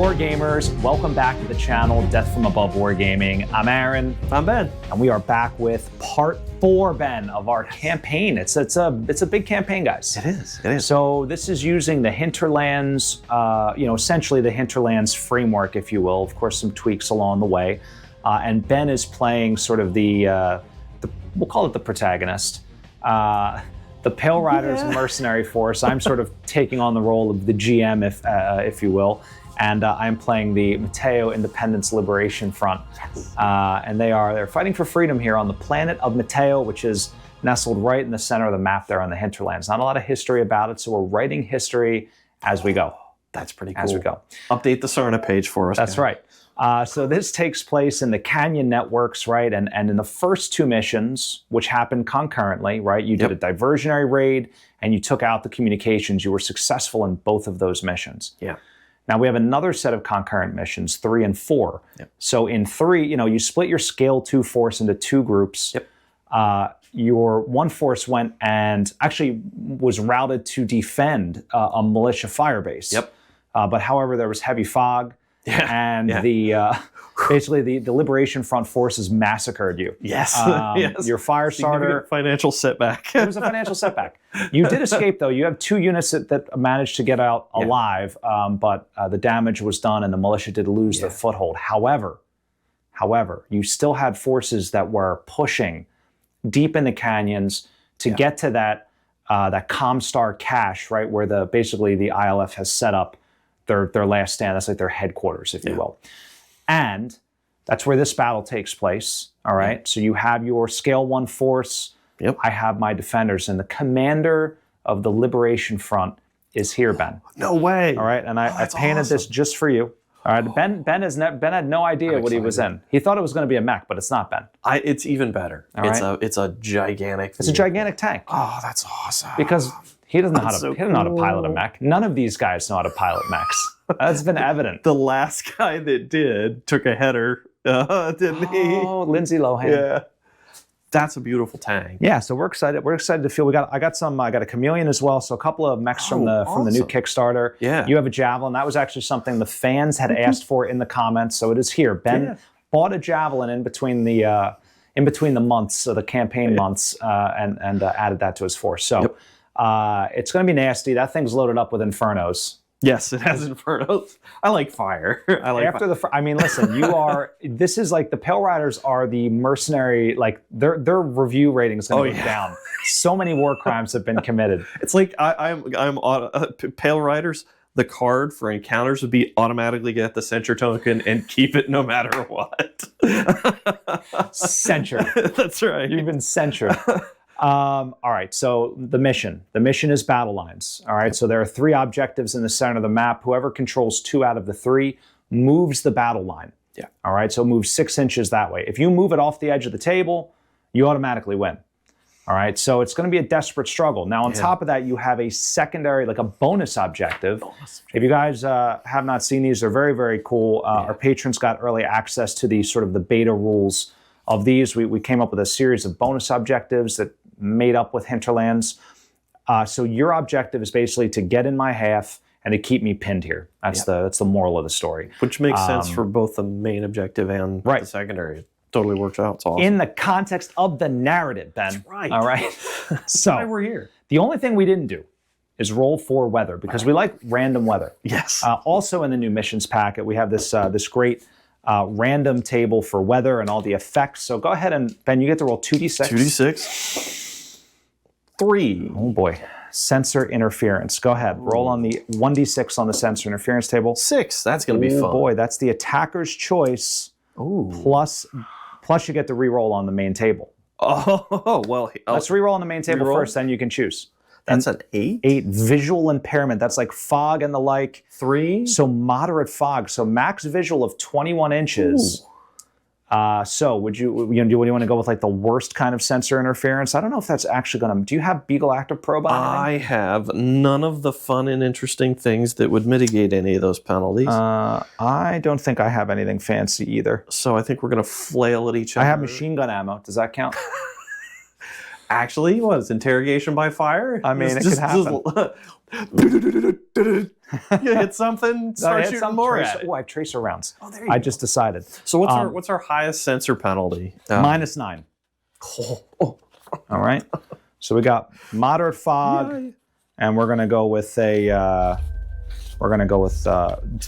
Wargamers, welcome back to the channel, Death from Above Wargaming. I'm Aaron. I'm Ben. And we are back with part 4, Ben, of our campaign. It's a big campaign, guys. It is. So this is using the Hinterlands, essentially the Hinterlands framework, if you will. Of course, some tweaks along the way. And Ben is playing sort of the we'll call it the protagonist. The Pale Riders Mercenary Force. I'm sort of taking on the role of the GM, if you will. And I'm playing the Matteo Independence Liberation Front. And they're fighting for freedom here on the planet of Matteo, which is nestled right in the center of the map there on the Hinterlands. Not a lot of history about it, so we're writing history as we go. That's pretty cool. As we go. Update the Sarna page for us. That's right. So this takes place in the Canyon Networks, right? And in the first 2 missions, which happened concurrently, right? You did a diversionary raid and you took out the communications. You were successful in both of those missions. Yeah. Now we have another set of concurrent missions, 3 and 4. Yep. So in 3, you split your Scale 2 force into 2 groups. Yep. Your one force went and actually was routed to defend a militia firebase. Yep. But however, there was heavy fog. And basically the Liberation Front forces massacred you. Yes. Yes. Your fire starter. Financial setback. It was a financial setback. You did escape, though. You have 2 units that managed to get out alive, but the damage was done and the militia did lose their foothold. However, you still had forces that were pushing deep in the canyons to get to that Comstar cache, right, where basically the I.L.F. has set up their last stand. That's like their headquarters, if you will. And that's where this battle takes place, all right? So you have your Scale 1 force. Yep. I have my defenders. And the commander of the Liberation Front is here, Ben. No way. All right? And I painted this just for you. All right? Ben had no idea what he was in. He thought it was going to be a mech, but it's not, Ben. It's even better. It's a gigantic... It's a gigantic tank. Oh, that's awesome. Because... He doesn't know how to pilot a mech. None of these guys know how to pilot mechs. That's been evident. The last guy that did took a header, didn't he? Oh, Lindsay Lohan. Yeah. That's a beautiful tank. Yeah, so we're excited. We're excited to feel. I got a Chameleon as well. So a couple of mechs from the new Kickstarter. Yeah. You have a Javelin. That was actually something the fans had asked for in the comments. So it is here. Ben bought a Javelin in between the months, so the campaign months, and added that to his force. So. It's going to be nasty. That thing's loaded up with Infernos. Yes, it has Infernos. I like fire. Listen, this is like the Pale Riders are the mercenary, like their review rating is going to go down. So many war crimes have been committed. It's like I'm Pale Riders. The card for encounters would be automatically get the censure token and keep it no matter what. Censured. That's right. You've been censured. All right, so the mission is battle lines. All right, so there are 3 objectives in the center of the map. Whoever controls 2 out of the 3 moves the battle line. Yeah. All right, so move 6 inches that way. If you move it off the edge of the table, you automatically win. All right, so it's going to be a desperate struggle. Now, on top of that, you have a secondary, like a bonus objective. If you guys have not seen these, they're very, very cool. Our patrons got early access to the sort of the beta rules of these. We came up with a series of bonus objectives that made up with Hinterlands. So your objective is basically to get in my half and to keep me pinned here. That's the moral of the story. Which makes sense for both the main objective and the secondary. It totally works out. It's awesome. In the context of the narrative, Ben. That's right. All right. So that's why we're here. The only thing we didn't do is roll for weather because we like random weather. Yes. Also in the new missions packet, we have this great random table for weather and all the effects. So go ahead and, Ben, you get to roll 2d6. 2d6. 3. Oh boy. Sensor interference. Go ahead. Roll on the 1d6 on the sensor interference table. 6. That's going to be fun. Oh boy, that's the attacker's choice. Ooh. Plus you get to re-roll on the main table. Oh, well. Let's re-roll on the main table first, then you can choose. That's an 8? 8. Visual impairment. That's like fog and the like. 3? So moderate fog. So max visual of 21 inches. Ooh. So do you want to go with like the worst kind of sensor interference? I don't know if that's actually going to... Do you have Beagle Active Probe on? I have none of the fun and interesting things that would mitigate any of those penalties. I don't think I have anything fancy either. So I think we're going to flail at each other. I have machine gun ammo. Does that count? Actually, what is interrogation by fire? I mean, it could happen. You hit something, start shooting more at it. Oh, I have tracer rounds. Oh, there you go. I just decided. So what's our highest sensor penalty? -9. All right. So we got moderate fog, and we're gonna go with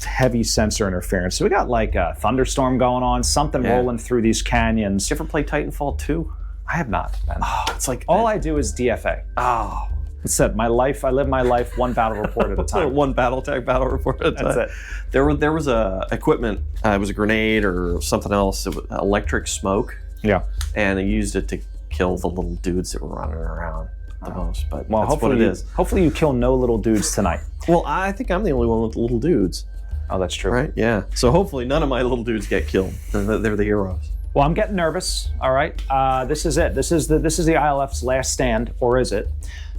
heavy sensor interference. So we got like a thunderstorm going on, something rolling through these canyons. Did you ever play Titanfall 2? I have not, Ben. Oh, it's like all I do is DFA. Oh. That's it. I live my life one battle report at a time. One BattleTech battle report at a time. That's it. There was a equipment. It was a grenade or something else. It was electric smoke. Yeah. And they used it to kill the little dudes that were running around the most. But well, hopefully what it is. Hopefully you kill no little dudes tonight. Well, I think I'm the only one with the little dudes. Oh, that's true. Right? Yeah. So hopefully none of my little dudes get killed. They're the heroes. Well, I'm getting nervous. All right. This is it. This is the I.L.F's last stand, or is it?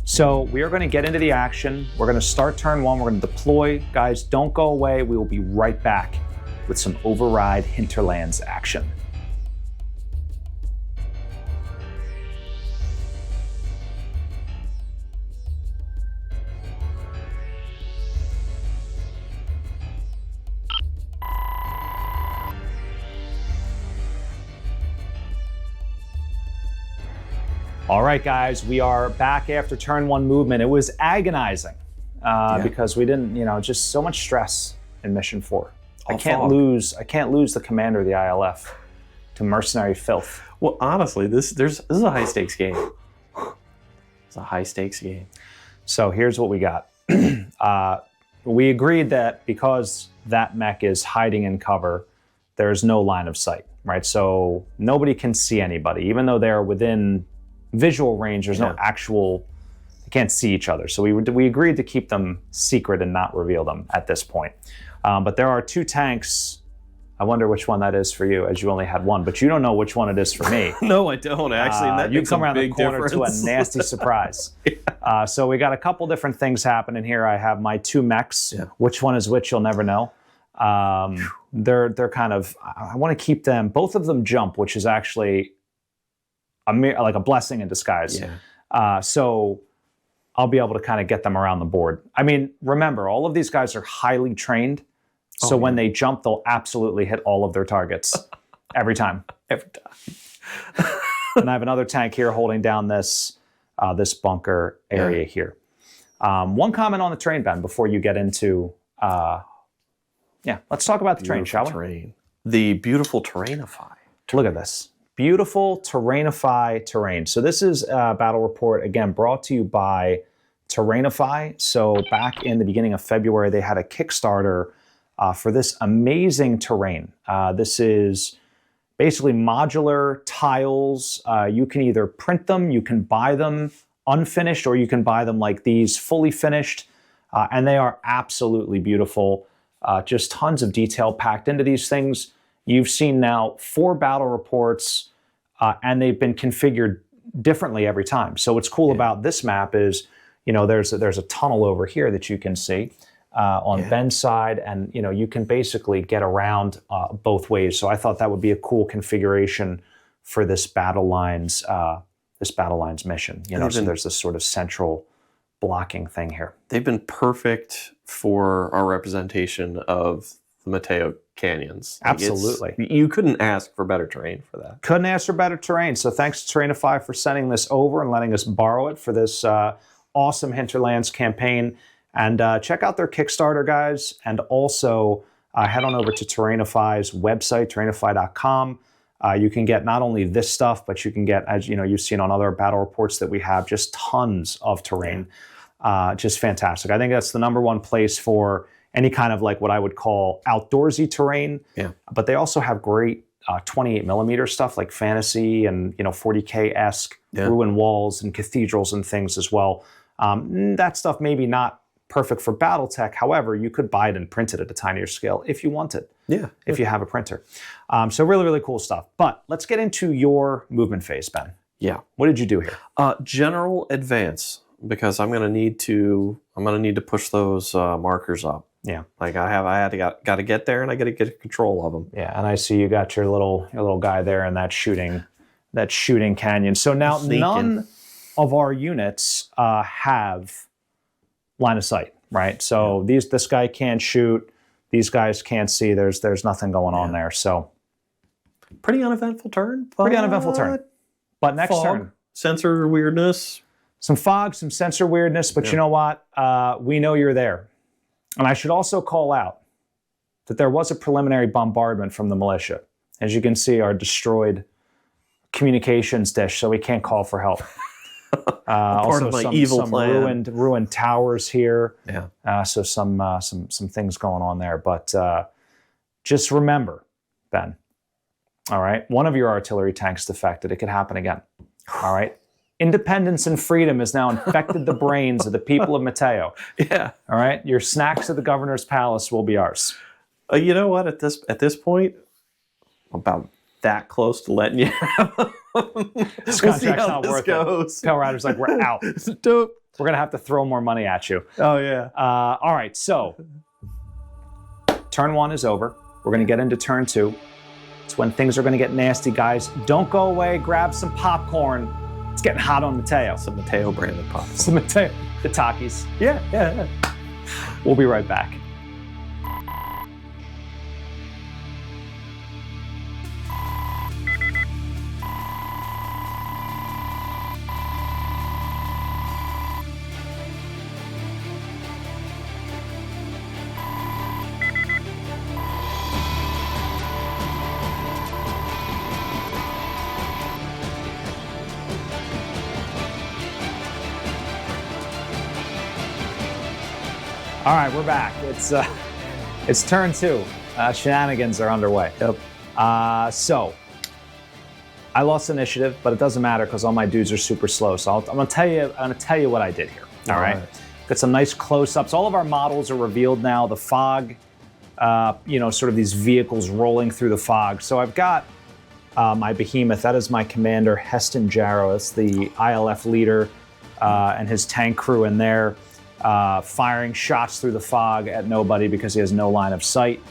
So we are going to get into the action. We're going to start turn 1. We're going to deploy. Guys, don't go away. We will be right back with some override Hinterlands action. All right, guys, we are back after turn 1 movement. It was agonizing because we didn't, just so much stress in mission 4. I can't lose the commander of the I.L.F. to mercenary filth. Well, honestly, this is a high stakes game. It's a high stakes game. So here's what we got. We agreed that because that mech is hiding in cover, there's no line of sight, right? So nobody can see anybody, even though they're within visual range. There's no actual, they can't see each other. So we agreed to keep them secret and not reveal them at this point. But there are 2 tanks. I wonder which one that is for you, as you only had 1, but you don't know which one it is for me. No, I don't actually. That you come around the corner to a nasty surprise. So we got a couple different things happening here. I have my 2 mechs. Yeah. Which one is which, you'll never know. They're kind of, I want to keep them, both of them jump, which is actually like a blessing in disguise. Yeah. So I'll be able to kind of get them around the board. I mean, remember, all of these guys are highly trained. So when they jump, they'll absolutely hit all of their targets every time. Every time. And I have another tank here holding down this bunker area here. One comment on the terrain, Ben, before you get into, let's talk about the terrain, shall we? The beautiful terrainify. Look at this. Beautiful terrainify terrain. So this is a battle report, again, brought to you by Terrainify. So back in the beginning of February, they had a Kickstarter for this amazing terrain. This is basically modular tiles. You can either print them, you can buy them unfinished, or you can buy them like these fully finished. And they are absolutely beautiful. Just tons of detail packed into these things. You've seen now 4 battle reports, and they've been configured differently every time. So what's cool about this map is, there's a tunnel over here that you can see on Ben's side, and you can basically get around both ways. So I thought that would be a cool configuration for this battle lines mission. So there's this sort of central blocking thing here. They've been perfect for our representation of the Matteo canyons. Absolutely. You couldn't ask for better terrain for that. Couldn't ask for better terrain. So thanks to Terrainify for sending this over and letting us borrow it for this awesome Hinterlands campaign. And check out their Kickstarter, guys. And also head on over to Terrainify's website, terrainify.com. You can get not only this stuff, but you can get, as you've seen on other battle reports that we have, just tons of terrain. Just fantastic. I think that's the #1 place for any kind of like what I would call outdoorsy terrain. Yeah. But they also have great 28mm stuff like fantasy and 40K-esque ruin walls and cathedrals and things as well. That stuff maybe not perfect for BattleTech. However, you could buy it and print it at a tinier scale if you wanted. Yeah. If you have a printer. So really, really cool stuff. But let's get into your movement phase, Ben. Yeah. What did you do here? General advance, because I'm gonna need to push those markers up. Yeah. Like got to get there, and I got to get control of them. Yeah. And I see you got your little guy there in that shooting canyon. So now of our units have line of sight, right? So this guy can't shoot, these guys can't see. There's nothing going on there. So pretty uneventful turn. Pretty uneventful turn. But next fog, turn, sensor weirdness. Some fog, some sensor weirdness, but you know what? We know you're there. And I should also call out that there was a preliminary bombardment from the militia. As you can see, our destroyed communications dish, so we can't call for help. Part of my evil plan. Ruined towers here. Yeah. So some things going on there. But just remember, Ben, all right, one of your artillery tanks defected. It could happen again. All right. Independence and freedom has now infected the brains of the people of Matteo. Yeah. All right. Your snacks at the governor's palace will be ours. You know what? At this point, I'm about that close to letting you have them. This We'll see contract's how not this worth goes. it. Pale Rider's like, we're out. Dope. We're going to have to throw more money at you. Oh, yeah. All right. So turn 1 is over. We're going to get into turn 2. It's when things are going to get nasty, guys. Don't go away. Grab some popcorn. It's getting hot on Matteo. Some Matteo branded popcorn. Some Matteo. The Takis. Yeah. We'll be right back. All right, we're back. It's turn 2. Shenanigans are underway. Yep. So I lost initiative, but it doesn't matter because all my dudes are super slow. So I'm gonna tell you what I did here. All right. Got some nice close-ups. All of our models are revealed now. The fog, sort of these vehicles rolling through the fog. So I've got my behemoth. That is my commander, Heston Jarrow. That's the I.L.F leader and his tank crew in there. Firing shots through the fog at nobody because he has no line of sight.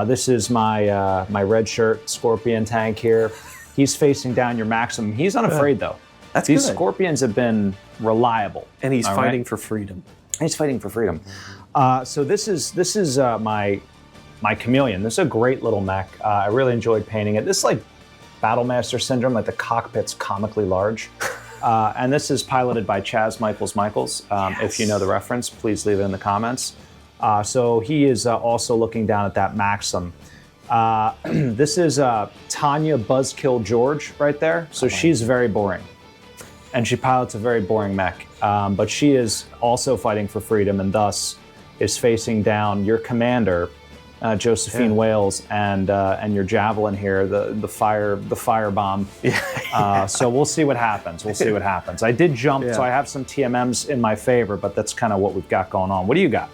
This is my red shirt Scorpion tank here. He's facing down your maximum. He's unafraid though. These good. Scorpions have been reliable. And he's fighting for freedom. He's fighting for freedom. So this is my Chameleon. This is a great little mech. I really enjoyed painting it. This is like Battlemaster syndrome, like the cockpit's comically large. And this is piloted by Chaz Michaels. If you know the reference, please leave it in the comments. So he is also looking down at that Maxim. This is Tanya Buzzkill George right there. So she's very boring. And she pilots a very boring mech. But she is also fighting for freedom and thus is facing down your commander, Josephine Wales, and your javelin here, the fire bomb. So we'll see what happens. I did jump, so I have some TMMs in my favor, but that's kind of what we've got going on. What do you got?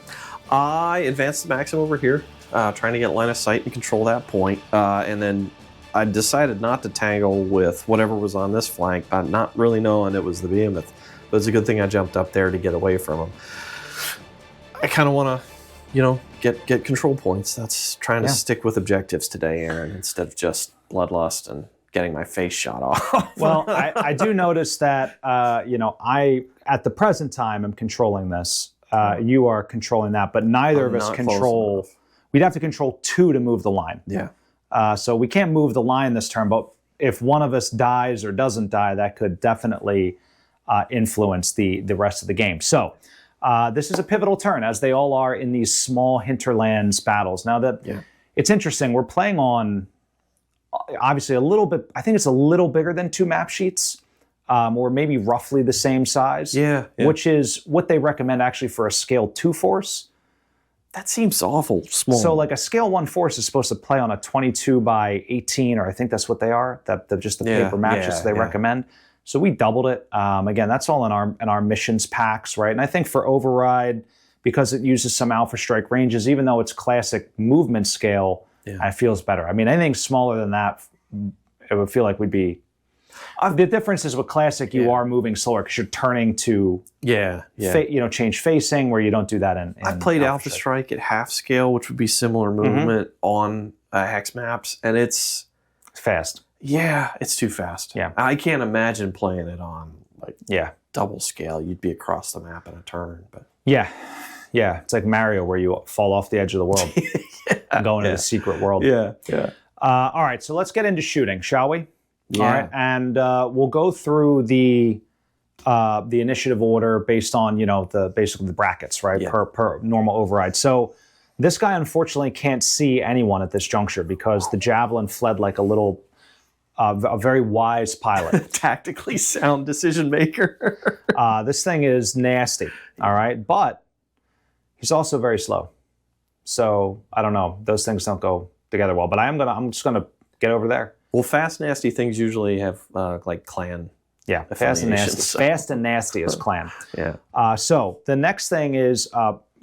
I advanced the Maxim over here, trying to get line of sight and control that point, and then I decided not to tangle with whatever was on this flank, not really knowing it was the behemoth. But it's a good thing I jumped up there to get away from him. I kind of want to, get control points. That's trying to stick with objectives today, Aaron, instead of just bloodlust and getting my face shot off. Well, I do notice that, I, at the present time, am controlling this. You are controlling that, but neither of us control. We'd have to control 2 to move the line. Yeah. So we can't move the line this turn, but if one of us dies or doesn't die, that could definitely influence the rest of the game. So this is a pivotal turn, as they all are in these small Hinterlands battles. Now that it's interesting, we're playing on obviously a little bit, I think it's a little bigger than 2 map sheets, or maybe roughly the same size, which is what they recommend actually for a scale 2 force. That seems awful small. So like a scale 1 force is supposed to play on a 22 by 18, or I think that's what they are, just the paper matches they recommend. So we doubled it. Again, that's all in our missions packs, right? And I think for Override, because it uses some Alpha Strike ranges, even though it's classic movement scale, it feels better. I mean, anything smaller than that, it would feel like we'd be... the difference is with classic, you are moving slower because you're turning to change facing, where you don't do that in I played Alpha Strike at half scale, which would be similar movement on hex maps, and it's fast. Yeah, it's too fast. Yeah. I can't imagine playing it on double scale, you'd be across the map in a turn. But Yeah. Yeah. It's like Mario where you fall off the edge of the world and go into the secret world. Yeah. All right. So let's get into shooting, shall we? Yeah. All right. And we'll go through the initiative order based on, basically the brackets, right? Yeah. Per normal override. So this guy unfortunately can't see anyone at this juncture because the javelin fled like a very wise pilot. Tactically sound decision maker. This thing is nasty, all right? But he's also very slow. So I don't know. Those things don't go together well. But I'm just gonna get over there. Well, fast, nasty things usually have like clan. Yeah, fast and nasty. So. Fast and nasty is clan. Yeah. So the next thing is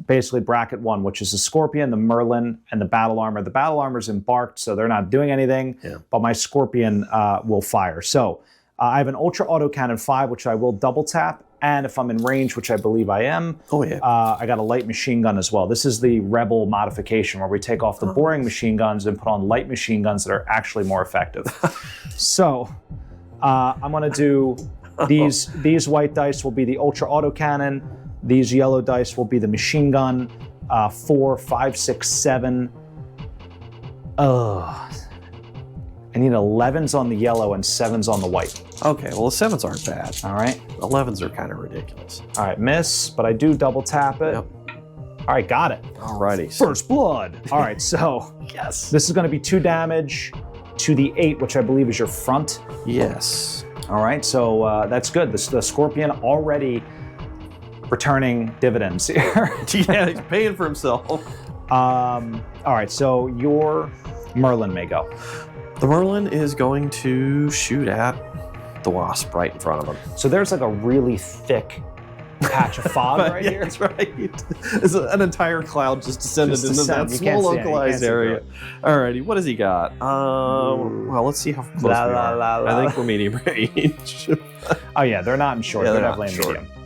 basically bracket 1, which is the Scorpion, the Merlin, and the Battle Armor. The Battle Armor's embarked, so they're not doing anything, but my Scorpion will fire. So I have an Ultra Autocannon 5, which I will double tap, and if I'm in range, which I believe I am, I got a light machine gun as well. This is the Rebel modification, where we take off the boring machine guns and put on light machine guns that are actually more effective. So I'm going to do these white dice will be the Ultra Autocannon. These yellow dice will be the machine gun. 4, 5, 6, 7. I need 11s on the yellow and 7s on the white. Okay, well, the 7s aren't bad. All right. 11s are kind of ridiculous. All right, miss, but I do double tap it. Yep. All right, got it. Alrighty. First blood. All right, so Yes. this is going to be 2 damage to the 8, which I believe is your front. Yes. All right, so that's good. The Scorpion already returning dividends here. Yeah, he's paying for himself. All right, so your Merlin may go. The Merlin is going to shoot at the Wasp right in front of him. So there's like a really thick patch of fog right here. That's right. It's an entire cloud just descended Just into descend. that You small can't see it. You localized can't see area. Alrighty, what has he got? Well, let's see how close we are. I think we're medium range. Oh yeah, they're not in short. Yeah, they're they're definitely not in in medium.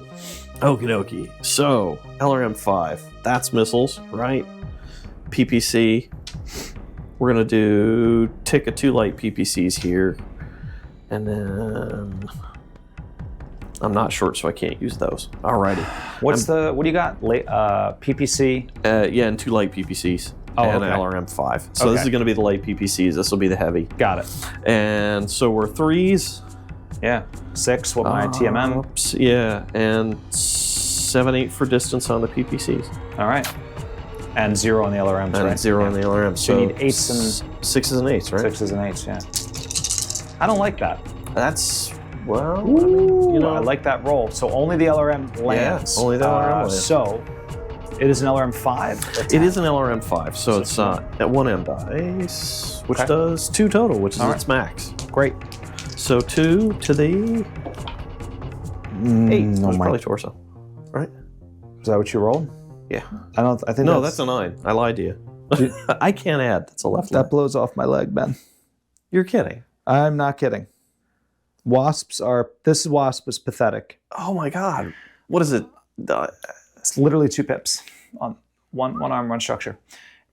Okie dokie. So, LRM-5. That's missiles, right? PPC. We're going to tick a 2 light PPCs here. And then I'm not short, so I can't use those. Alrighty. What do you got? PPC? Yeah, and 2 light PPCs. And okay. an LRM-5. So this is going to be the light PPCs. This will be the heavy. Got it. And so we're 3s. Yeah. 6 with my TMM. Yeah, and 7, 8 for distance on the PPCs. All right. And 0 on the LRMs, And right? 0 on the LRM. So you need 8s and 6s and 8s, right? 6s and 8s, yeah. I don't like that. That's, well, Ooh, I like that roll. So only the LRM lands. Yeah, only the LRM lands. So it is an LRM-5. It is an LRM-5, so it's at 1M dice, which does 2 total, which is its max. Great. So 2 to the 8. No, That's probably torso, right? Is that what you rolled? Yeah. I think No, that's a 9. I lied to you. I can't add. That's a left line. That blows off my leg, Ben. You're kidding. I'm not kidding. This wasp is pathetic. Oh my God. What is it? It's literally 2 pips on one arm, one structure.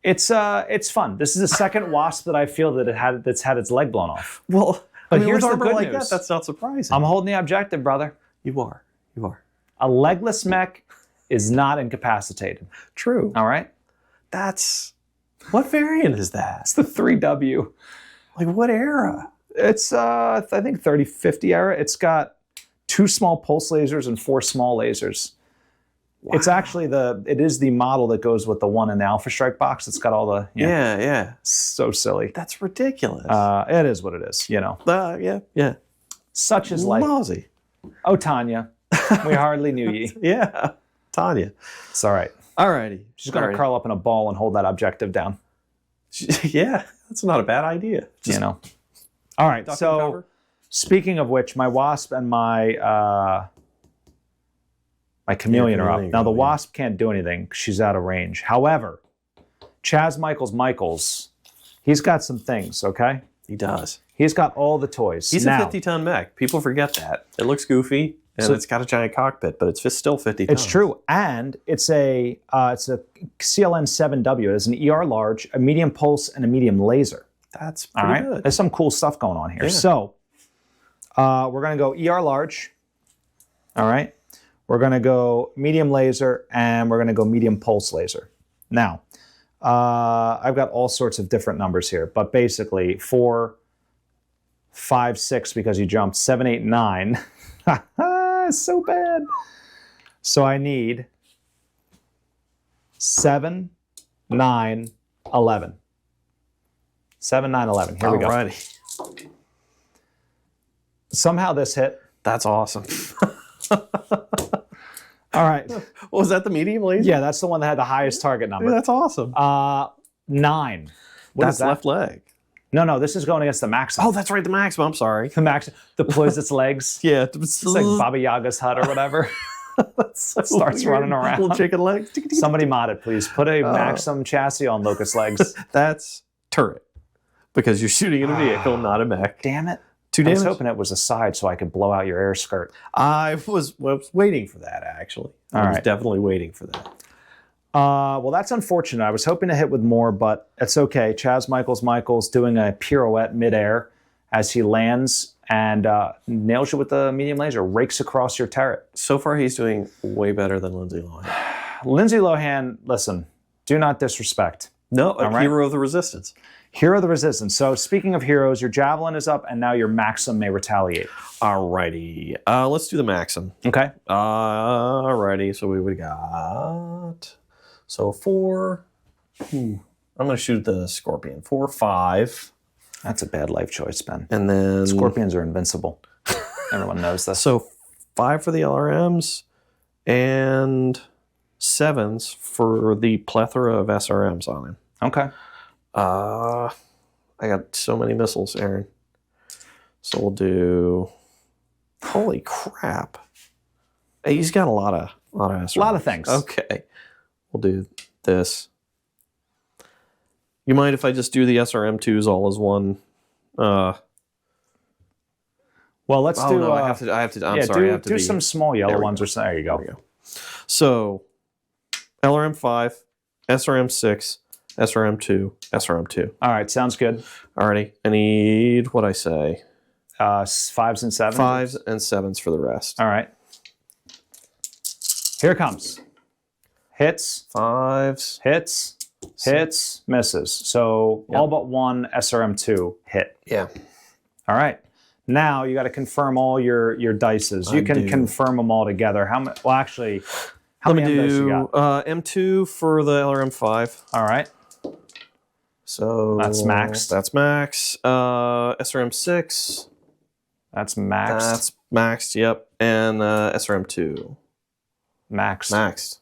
It's fun. This is the second wasp that I feel that's had its leg blown off. Well, but here's here's the the armor good like news. That's not surprising. I'm holding the objective, brother. You are. A legless mech is not incapacitated. True. All right? What variant is that? It's the 3W. Like what era? It's, I think, 3050 era. It's got 2 small pulse lasers and 4 small lasers. Wow. It's actually it is the model that goes with the one in the Alpha Strike box. It's got all the, yeah. So silly. That's ridiculous. It is what it is, Yeah. Such is life. Lousy. Oh, Tanya, we hardly knew ye. Yeah. Tanya. It's all right. Alrighty. She's going to curl up in a ball and hold that objective down. Yeah, that's not a bad idea. All right, so speaking of which, my Wasp and my Chameleon are up. Now, the Wasp can't do anything. She's out of range. However, Chaz Michaels, he's got some things, okay? He does. He's got all the toys. He's a 50-ton mech. People forget that. It looks goofy, and it's got a giant cockpit, but it's still 50 tons. It's true, and it's a CLN 7W. It has an ER large, a medium pulse, and a medium laser. That's pretty good. There's some cool stuff going on here. Yeah. So we're going to go ER large, All right. We're going to go medium laser, and we're going to go medium pulse laser. Now, I've got all sorts of different numbers here, but basically 4, 5, 6 because you jumped, 7, 8, 9. So bad. So I need 7, 9, 11. 7, 9, 11. Here we go. Alrighty. Somehow this hit. That's awesome. All right. Was that the medium laser? Yeah, that's the one that had the highest target number. That's awesome. 9. What That's is that? left leg. No, this is going against the maximum. Oh, that's right, the maximum. I'm sorry. The maximum deploys its legs. Yeah. It's like Baba Yaga's hut or whatever. So starts weird. running around. Little chicken legs. Somebody mod it, please. Put a Maxim chassis on Locust legs. That's turret. Because you're shooting in a vehicle, not a mech. Damn it. 2 I damage. was hoping it was a side so I could blow out your air skirt. I was waiting for that, actually. I was definitely waiting for that. Well, that's unfortunate. I was hoping to hit with more, but it's okay. Chaz Michaels doing a pirouette midair as he lands and nails you with the medium laser, rakes across your turret. So far, he's doing way better than Lindsay Lohan. Lindsay Lohan, listen, do not disrespect. No, a hero of the resistance. Hero of the resistance. So speaking of heroes, your javelin is up, and now your Maxim may retaliate. Alrighty. Let's do the Maxim. Okay. Alrighty. So we got... So 4... I'm going to shoot the Scorpion. 4, 5. That's a bad life choice, Ben. And then... Scorpions are invincible. Everyone knows this. So 5 for the LRMs and 7s for the plethora of SRMs on him. Okay. I got so many missiles, Aaron. So we'll do... Holy crap. Hey, he's got a lot of SRMs. A lot of things. Okay. We'll do this. You mind if I just do the SRM2s all as one? Well, let's do... No, I have to, I'm yeah, sorry. I have to do some small yellow ones. There you go. There we go. So, LRM5, SRM6, SRM2, SRM2. All right, sounds good. Alrighty. I need, what'd I say? 5s and 7s? 5s and 7s for the rest. All right. Here it comes. Hits. 5s. Hits. Hits. Misses. So all but one SRM2 hit. Yeah. All right. Now you got to confirm all your dices. You can confirm them all together. How many? Well, actually, how many dice you got? M2 for the LRM5. All right. So that's max. That's max. SRM6. That's max. That's maxed. Yep. And SRM2. Max. Maxed.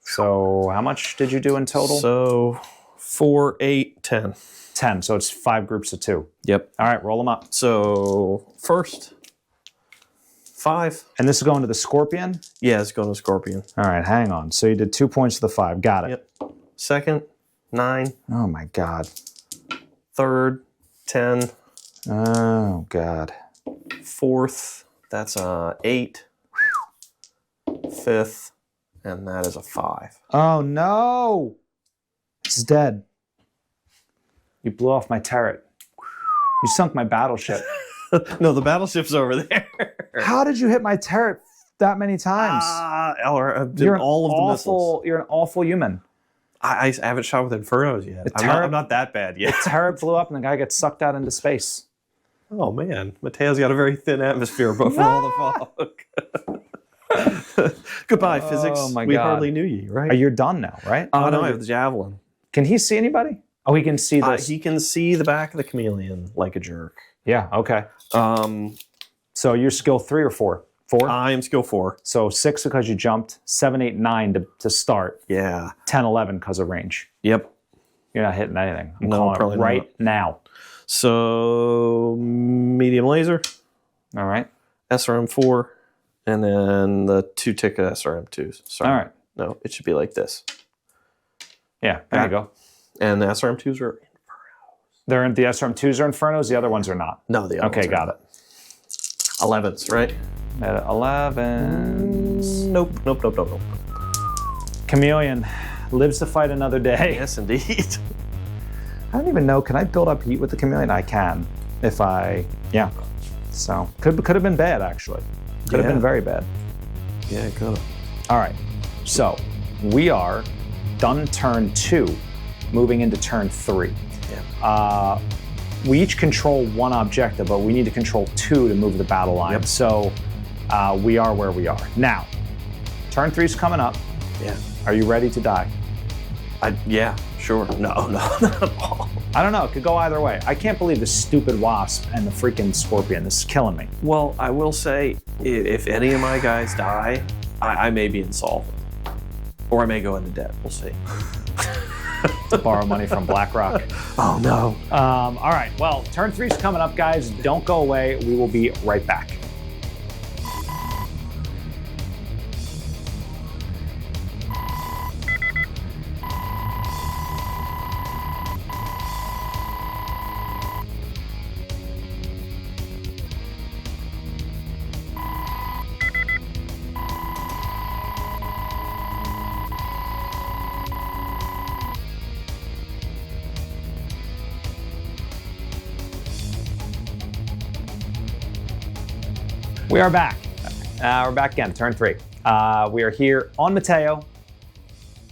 So how much did you do in total? So 4, 8, 10. 10. So it's 5 groups of 2. Yep. All right, roll them up. So first, 5. And this is going to the Scorpion? Yeah, it's going to Scorpion. All right, hang on. So you did 2 points to the 5. Got it. Yep. Second, 9. Oh my God. Third, 10. Oh God. Fourth, that's 8. Fifth, and that is a 5. Oh no! It's dead. You blew off my turret. You sunk my battleship. No, the battleship's over there. How did you hit my turret that many times? You're all of the missiles. You're an awful human. I haven't shot with Infernos yet. I'm not that bad yet. The turret blew up and the guy gets sucked out into space. Oh man, Matteo's got a very thin atmosphere, but for all the fog. Goodbye, physics. Oh my God. We hardly knew you, right? Oh, you're done now, right? Oh no, I have the javelin. Can he see anybody? Oh, he can see this. He can see the back of the chameleon like a jerk. Yeah. Okay. So you're skill 3 or 4? 4. I am skill 4. So 6 because you jumped. 7, 8, 9 to start. Yeah. 10, 11 because of range. Yep. You're not hitting anything. I'm No, calling it probably right not. now. So medium laser, All right. SRM4, and then the 2 ticket SRM2s. Sorry. All right. No, it should be like this. Yeah. There you go. And the SRM2s are... They're in the SRM2s are Infernos. The other ones are not. No, the other Okay, ones got it. 11s, right? 11s. Nope. Chameleon lives to fight another day. Yes, indeed. I don't even know. Can I build up heat with the Chameleon? I can. If I... Yeah. So, could have been bad, actually. Could have been very bad. Yeah, it could have. All right, so we are done turn 2, moving into turn 3. Yeah. We each control one objective, but we need to control 2 to move the battle line. Yep. So we are where we are. Now, turn 3 is coming up. Yeah. Are you ready to die? Yeah, sure. No, not at all. I don't know, it could go either way. I can't believe the stupid wasp and the freaking scorpion. This is killing me. Well, I will say, if any of my guys die, I may be insolvent. Or I may go into debt. We'll see. To borrow money from BlackRock. Oh, no. All right, well, turn 3 is coming up, guys. Don't go away. We will be right back. We are back. We're back again, turn 3. We are here on Matteo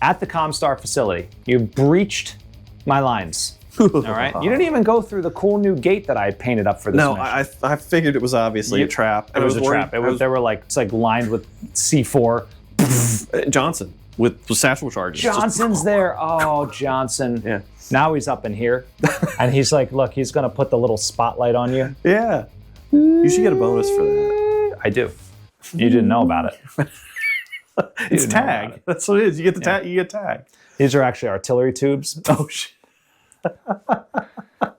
at the Comstar facility. You've breached my lines. All right. You didn't even go through the cool new gate that I painted up for this mission. I figured it was obviously a trap. It was a trap. They were like, it's like lined with C4. Johnson with satchel charges. Johnson's there. Oh, Johnson. Yeah. Now he's up in here. And he's like, look, he's going to put the little spotlight on you. Yeah. You should get a bonus for that. I do. You didn't know about it. It's tag. That's what it is. You get the tag. You get tag. These are actually artillery tubes. Oh shit! Did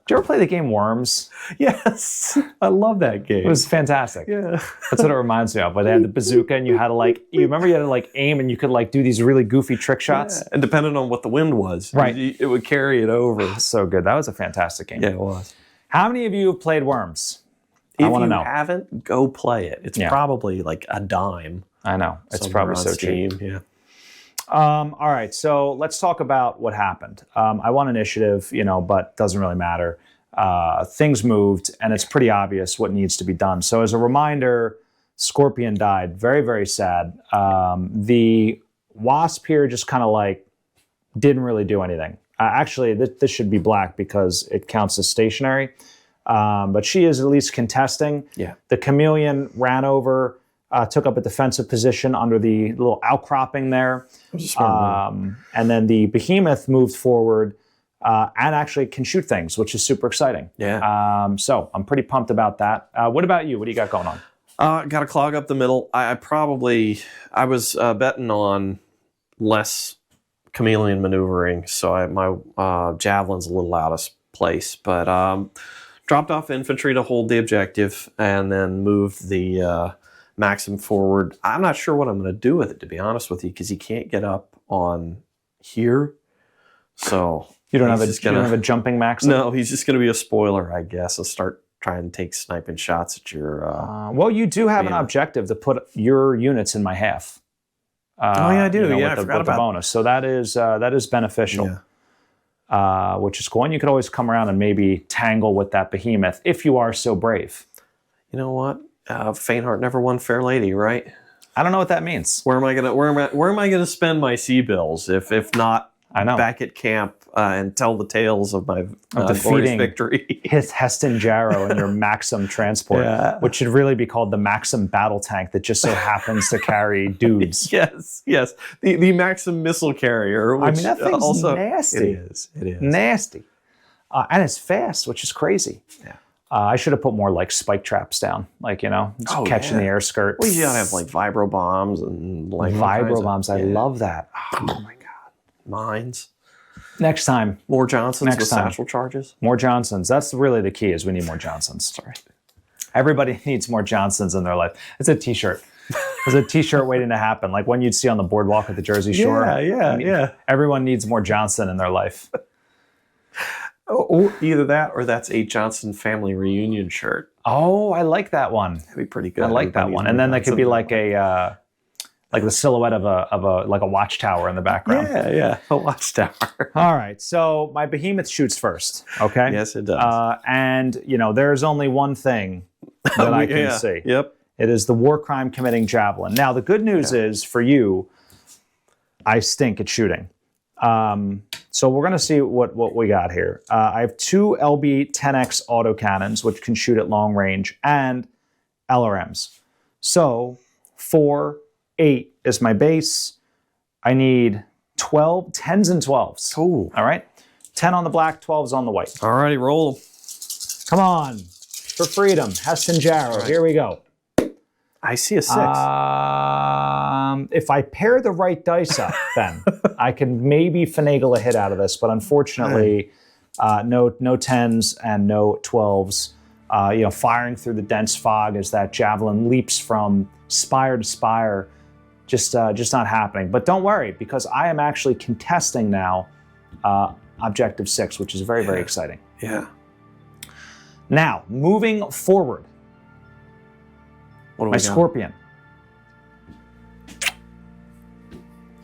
you ever play the game Worms? Yes, I love that game. It was fantastic. Yeah, that's what it reminds me of. But they had the bazooka, and you had to like. You remember you had to like aim, and you could like do these really goofy trick shots. Yeah. And depending on what the wind was, right, it would carry it over. So good. That was a fantastic game. Yeah, it was. How many of you have played Worms? I want to know. If you haven't, go play it. It's probably like a dime. I know. It's probably so cheap. Yeah. All right. So let's talk about what happened. I won initiative, but doesn't really matter. Things moved, and it's pretty obvious what needs to be done. So as a reminder, Scorpion died. Very, very sad. The Wasp here just kind of like didn't really do anything. Actually, this should be black because it counts as stationary. But she is at least contesting. Yeah. The Chameleon ran over, took up a defensive position under the little outcropping there. And then the Behemoth moved forward and actually can shoot things, which is super exciting. Yeah. So I'm pretty pumped about that. What about you? What do you got going on? Got to clog up the middle. I was betting on less Chameleon maneuvering, so my Javelin's a little out of place, but dropped off infantry to hold the objective and then moved the Maxim forward. I'm not sure what I'm going to do with it, to be honest with you, because he can't get up on here. So you don't have a jumping Maxim? No, he's just going to be a spoiler, I guess, and start trying to take sniping shots at your... well, you do have an objective to put your units in my half. Oh, yeah, I do. I forgot about the bonus. So that is beneficial. Yeah. Which is cool. And you could always come around and maybe tangle with that Behemoth if you are so brave. You know what? Faint heart never won fair lady, right? I don't know what that means. Where am I gonna spend my sea bills if not back at camp and tell the tales of my defeating victory? Heston Jarrow in your Maxim transport, which should really be called the Maxim battle tank that just so happens to carry dudes. Yes. The Maxim missile carrier. Which that thing's also nasty. It is nasty, and it's fast, which is crazy. Yeah. I should have put more like spike traps down, catching the air skirt. Well, you gotta have like vibro bombs and like vibro bombs. I love that. Oh my god, mines. Next time, more Johnsons with satchel charges. More Johnsons. That's really the key. Is we need more Johnsons. Sorry, everybody needs more Johnsons in their life. It's a T-shirt. There's a T-shirt waiting to happen, like one you'd see on the boardwalk at the Jersey Shore. Yeah. Everyone needs more Johnson in their life. Or either that, or that's a Johnson family reunion shirt. Oh, I like that one. That'd be pretty good. I like that one. And then that could be like a like the silhouette of a watchtower in the background. Yeah, a watchtower. All right, so my Behemoth shoots first. Okay. Yes, it does. And there's only one thing that I can see. Yep. It is the war crime committing javelin. Now, the good news is for you, I stink at shooting. So we're going to see what we got here. I have 2 LB 10X autocannons, which can shoot at long range, and LRMs. So 4, 8 is my base. I need 12, 10s and 12s. Ooh. All right? 10 on the black, 12s on the white. All righty, roll them. Come on. For freedom. Heston Jarrow. Right. Here we go. I see a 6. If I pair the right dice up, then I can maybe finagle a hit out of this, but unfortunately, no 10s and no 12s. Firing through the dense fog as that javelin leaps from spire to spire, just not happening. But don't worry, because I am actually contesting now Objective 6, which is very, very exciting. Yeah. Now, moving forward, my Scorpion,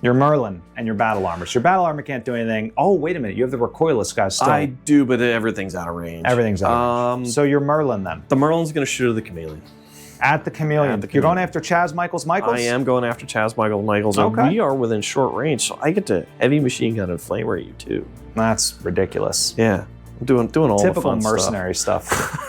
your Merlin, and your battle armor. So your battle armor can't do anything. Oh, wait a minute. You have the recoilless guys still. I do, but everything's out of range. Everything's out of range. So your Merlin, then. The Merlin's going to shoot at the Chameleon. At the Chameleon. You're going after Chaz Michaels? I am going after Chaz Michaels. Okay. And we are within short range, so I get to heavy machine gun and flamer at you, too. That's ridiculous. Yeah. I'm doing all the fun mercenary stuff.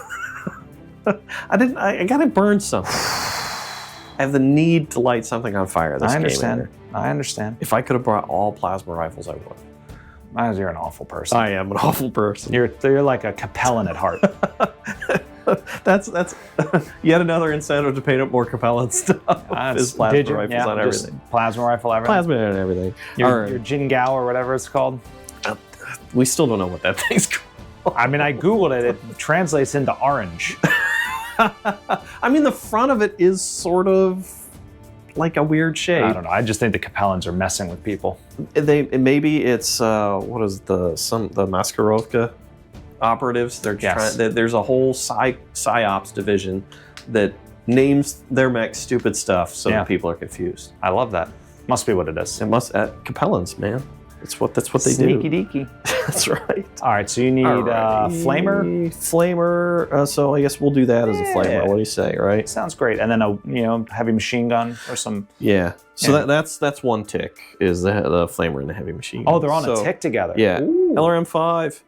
I gotta burn something. I have the need to light something on fire this game. I understand. If I could have brought all plasma rifles, I would. You're an awful person. I am an awful person. You're like a Capellan at heart. That's yet another incentive to paint up more Capellan stuff. Is plasma rifles on everything. Plasma rifle, everything. Plasma and everything. Your Jingao or whatever it's called. We still don't know what that thing's called. I mean, I Googled it. It translates into orange. I mean, the front of it is sort of like a weird shape. I don't know. I just think the Capellans are messing with people. Maybe it's what is the Maskarovka operatives? There's a whole psyops division that names their mechs stupid stuff so that people are confused. I love that. Must be what it is. It must Capellans, man. That's what they do. Sneaky deaky. That's right. All right, so you need flamer. Flamer. So I guess we'll do that as a flamer. What do you say? Right. Sounds great. And then a heavy machine gun or some. Yeah. So that's one tick is the flamer and the heavy machine gun. Oh, they're on a tick together. Yeah. Ooh. LRM5,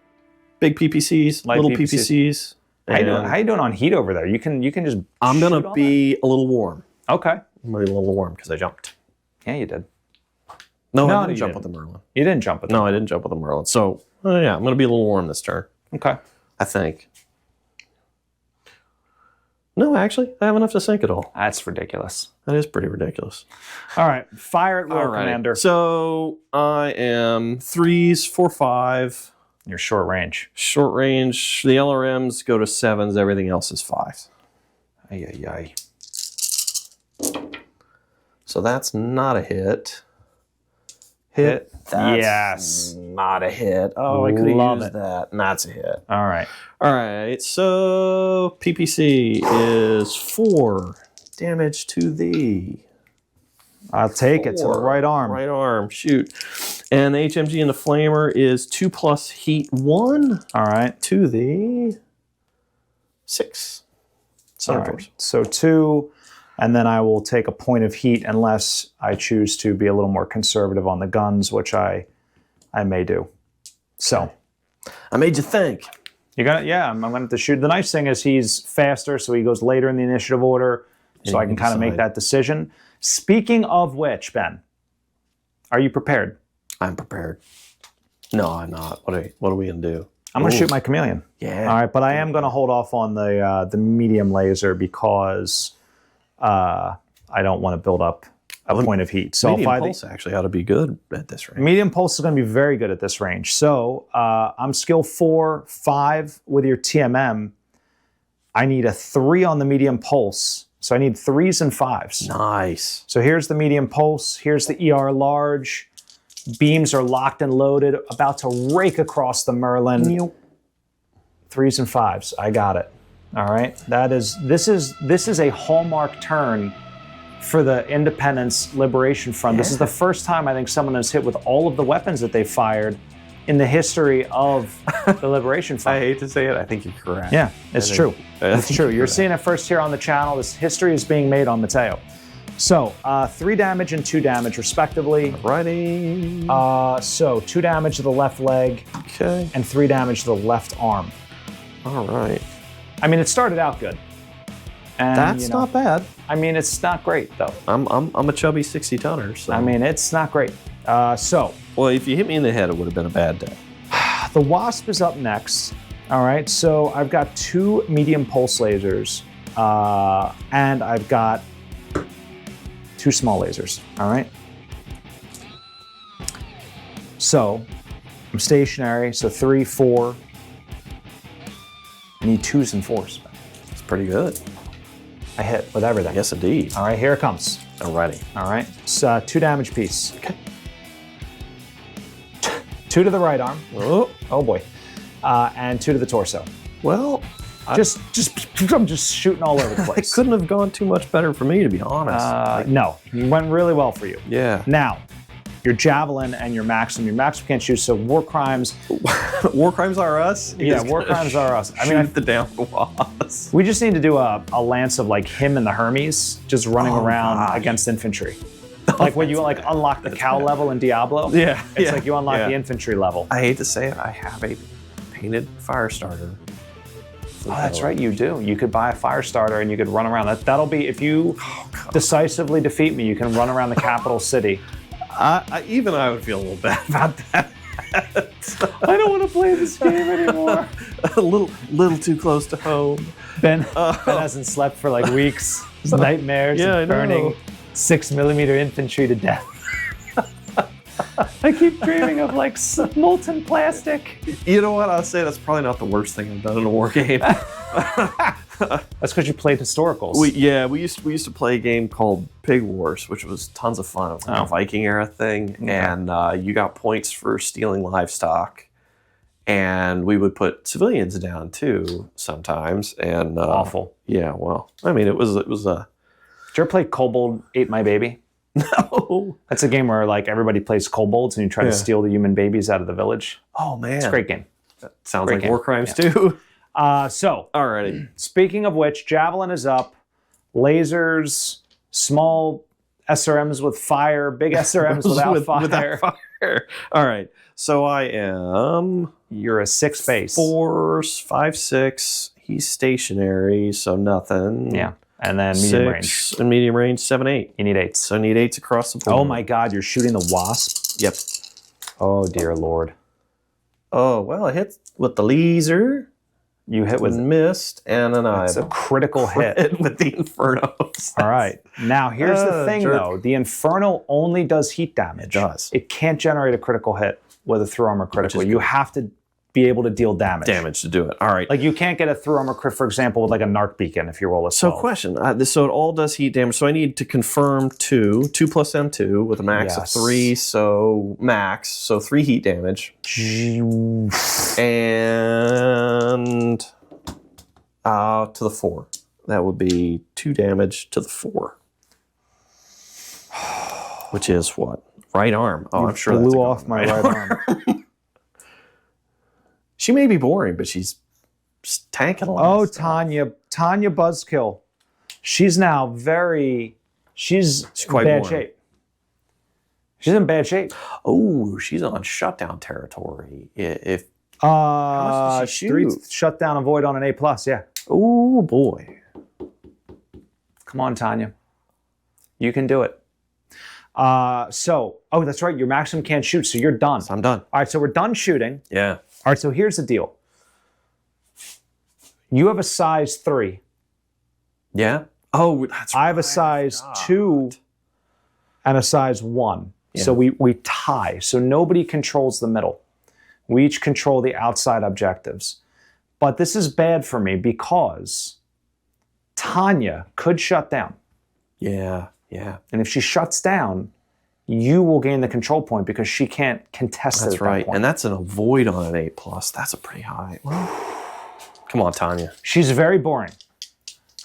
big PPCs, little PPCs. How you doing on heat over there? You can just. I'm gonna be a little warm. Okay. I'm gonna be a little warm because I jumped. Yeah, you did. No, I didn't jump with the Merlin. You didn't jump with the Merlin. No, I didn't jump with the Merlin. So, yeah, I'm going to be a little warm this turn. Okay. I think. No, actually, I have enough to sink it all. That's ridiculous. That is pretty ridiculous. All right. Fire at will, Commander. So, I am 3s, 4, 5. You're short range. Short range. The LRMs go to 7s. Everything else is 5s. Ay. So, that's not a hit. Yes. Not a hit. Oh, I could have used that. And that's a hit. All right. So PPC is 4 damage to the. I'll take it to the right arm. Right arm. Shoot. And the HMG and the flamer is 2+ heat 1. All right. To the 6. All right. So 2. And then I will take a point of heat unless I choose to be a little more conservative on the guns, which I may do. So I made you think. I'm going to have to shoot. The nice thing is he's faster, so he goes later in the initiative order, so I can kind of make that decision. Speaking of which, Ben, are you prepared? I'm prepared. No, I'm not. What are we going to do? I'm going to shoot my Chameleon. Yeah. All right, but I am going to hold off on the medium laser because I don't want to build up a point of heat. So medium pulse actually ought to be good at this range. Medium pulse is going to be very good at this range. So I'm skill 4, 5 with your TMM. I need a 3 on the medium pulse. So I need 3s and 5s. Nice. So here's the medium pulse. Here's the ER large. Beams are locked and loaded. About to rake across the Merlin. 3s and 5s. I got it. All right, this is a hallmark turn for the Independence Liberation Front. This is the first time I think someone has hit with all of the weapons that they fired in the history of the Liberation I Front. hate to say it, I think you're correct. Yeah, it's true. It's true. You're correct. seeing it first here on the channel. This history is being made on Matteo. So 3 damage and 2 damage respectively. Righty. So 2 damage to the left leg Okay. and 3 damage to the left arm. All right. I mean, it started out good. And, That's you know, not bad. I mean, it's not great though. I'm a chubby 60 tonner. So. I mean, it's not great. So well, if you hit me in the head, it would have been a bad day. the Wasp is up next. All right, so I've got 2 medium pulse lasers, and I've got 2 small lasers. All right. So I'm stationary. So 3, 4. I need 2s and 4s. It's pretty good. I hit with everything. Yes, indeed. All right, here it comes. Alrighty. All right, so 2 damage piece. Okay. 2 to the right arm. Oh, Oh boy. And 2 to the torso. well, I'm just shooting all over the it place. couldn't have gone too much better for me, to be honest. No, it went really well for you. Yeah. Now, your javelin and your maxim. Your maxim can't shoot, so war crimes. War crimes are us. Yeah, war crimes are us. I mean, Shoot the down was. we just need to do a lance of like him and the Hermes just running around gosh. against infantry. Like when you like unlock the cow level in Diablo. Yeah, It's yeah, like you unlock yeah. the infantry level. I hate to say it, I have a painted fire starter. Oh, that's right, you do. You could buy a fire starter and you could run around. That'll be, if you decisively defeat me, you can run around the capital city. Even I would feel a little bad about that. I don't want to play this game anymore. a little too close to home. Ben hasn't slept for like weeks. His nightmares Yeah, I of know. burning 6mm infantry to death. I keep dreaming of like molten plastic. You know what? I'll say that's probably not the worst thing I've done in a war game. That's because you played historicals. we used to play a game called Pig Wars, which was tons of fun. It was like a Viking era thing, and you got points for stealing livestock, and we would put civilians down too sometimes. And Awful. Yeah, well, I mean, it was a Did you ever play Kobold Ate My Baby? no. That's a game where like everybody plays kobolds and you try to steal the human babies out of the village. Oh man, It's a great game. Sounds Great like game. war crimes too. So, Alrighty. speaking of which, javelin is up, lasers, small SRMs with fire, big SRMs without fire. Without fire. All right. So I am You're a 6 base. 4, 5, 6. He's stationary, so nothing. Yeah, and then medium range. 6 and medium range, 7, 8. You need 8s. So I need 8s across the board. Oh my God, you're shooting the wasp? Yep. Oh dear Lord. Oh well, I hit with the laser. You hit with missed, and then I it's a critical hit. with the infernos. All right. Now here's the thing jerk. though. The Infernal only does heat damage. It does. It can't generate a critical hit with a through armor critical. You have to be able to deal damage. To do it. All right. Like you can't get a through armor crit, for example, with like a narc beacon if you roll a 12. So question, so it all does heat damage. So I need to confirm 2 plus M2 with a max Yes. of 3. So max, so 3 heat damage. And to the 4. That would be 2 damage to the 4. Which is what? Right arm. Oh, I'm sure that's blew a off my right arm. She may be boring, but she's tanking a lot. Oh, of stuff. Tanya Buzzkill. She's now she's quite bad boring. shape. She's in bad shape. Oh, she's on shutdown territory. If How much does she 3 shoot? shutdown avoid on an A+, yeah. oh boy. Come on, Tanya. You can do it. Oh, that's right. Your maximum can't shoot, so you're done. I'm done. All right, so we're done shooting. Yeah. All right, so here's the deal. You have a size 3. Yeah. Oh, that's I have a size 2 and a size 1. Yeah. So we tie. So nobody controls the middle. We each control the outside objectives. But this is bad for me because Tanya could shut down. Yeah. Yeah. And if she shuts down, you will gain the control point because she can't contest it That's at that right. point. And that's an avoid on an A+. That's a pretty high. Come on, Tanya. She's very boring.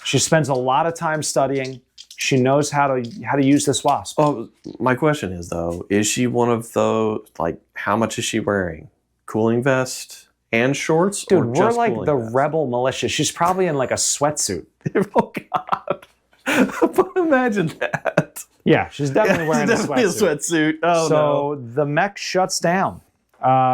She spends a lot of time studying. She knows how to use this wasp. Oh, my question is though, is she one of those, like, how much is she wearing? cooling vest and shorts? Dude, or we're just like cooling the vest? rebel militia. She's probably in like a sweatsuit. Oh God! But imagine that. Yeah, she's definitely wearing a Definitely sweatsuit. a sweatsuit. Oh So the mech shuts down.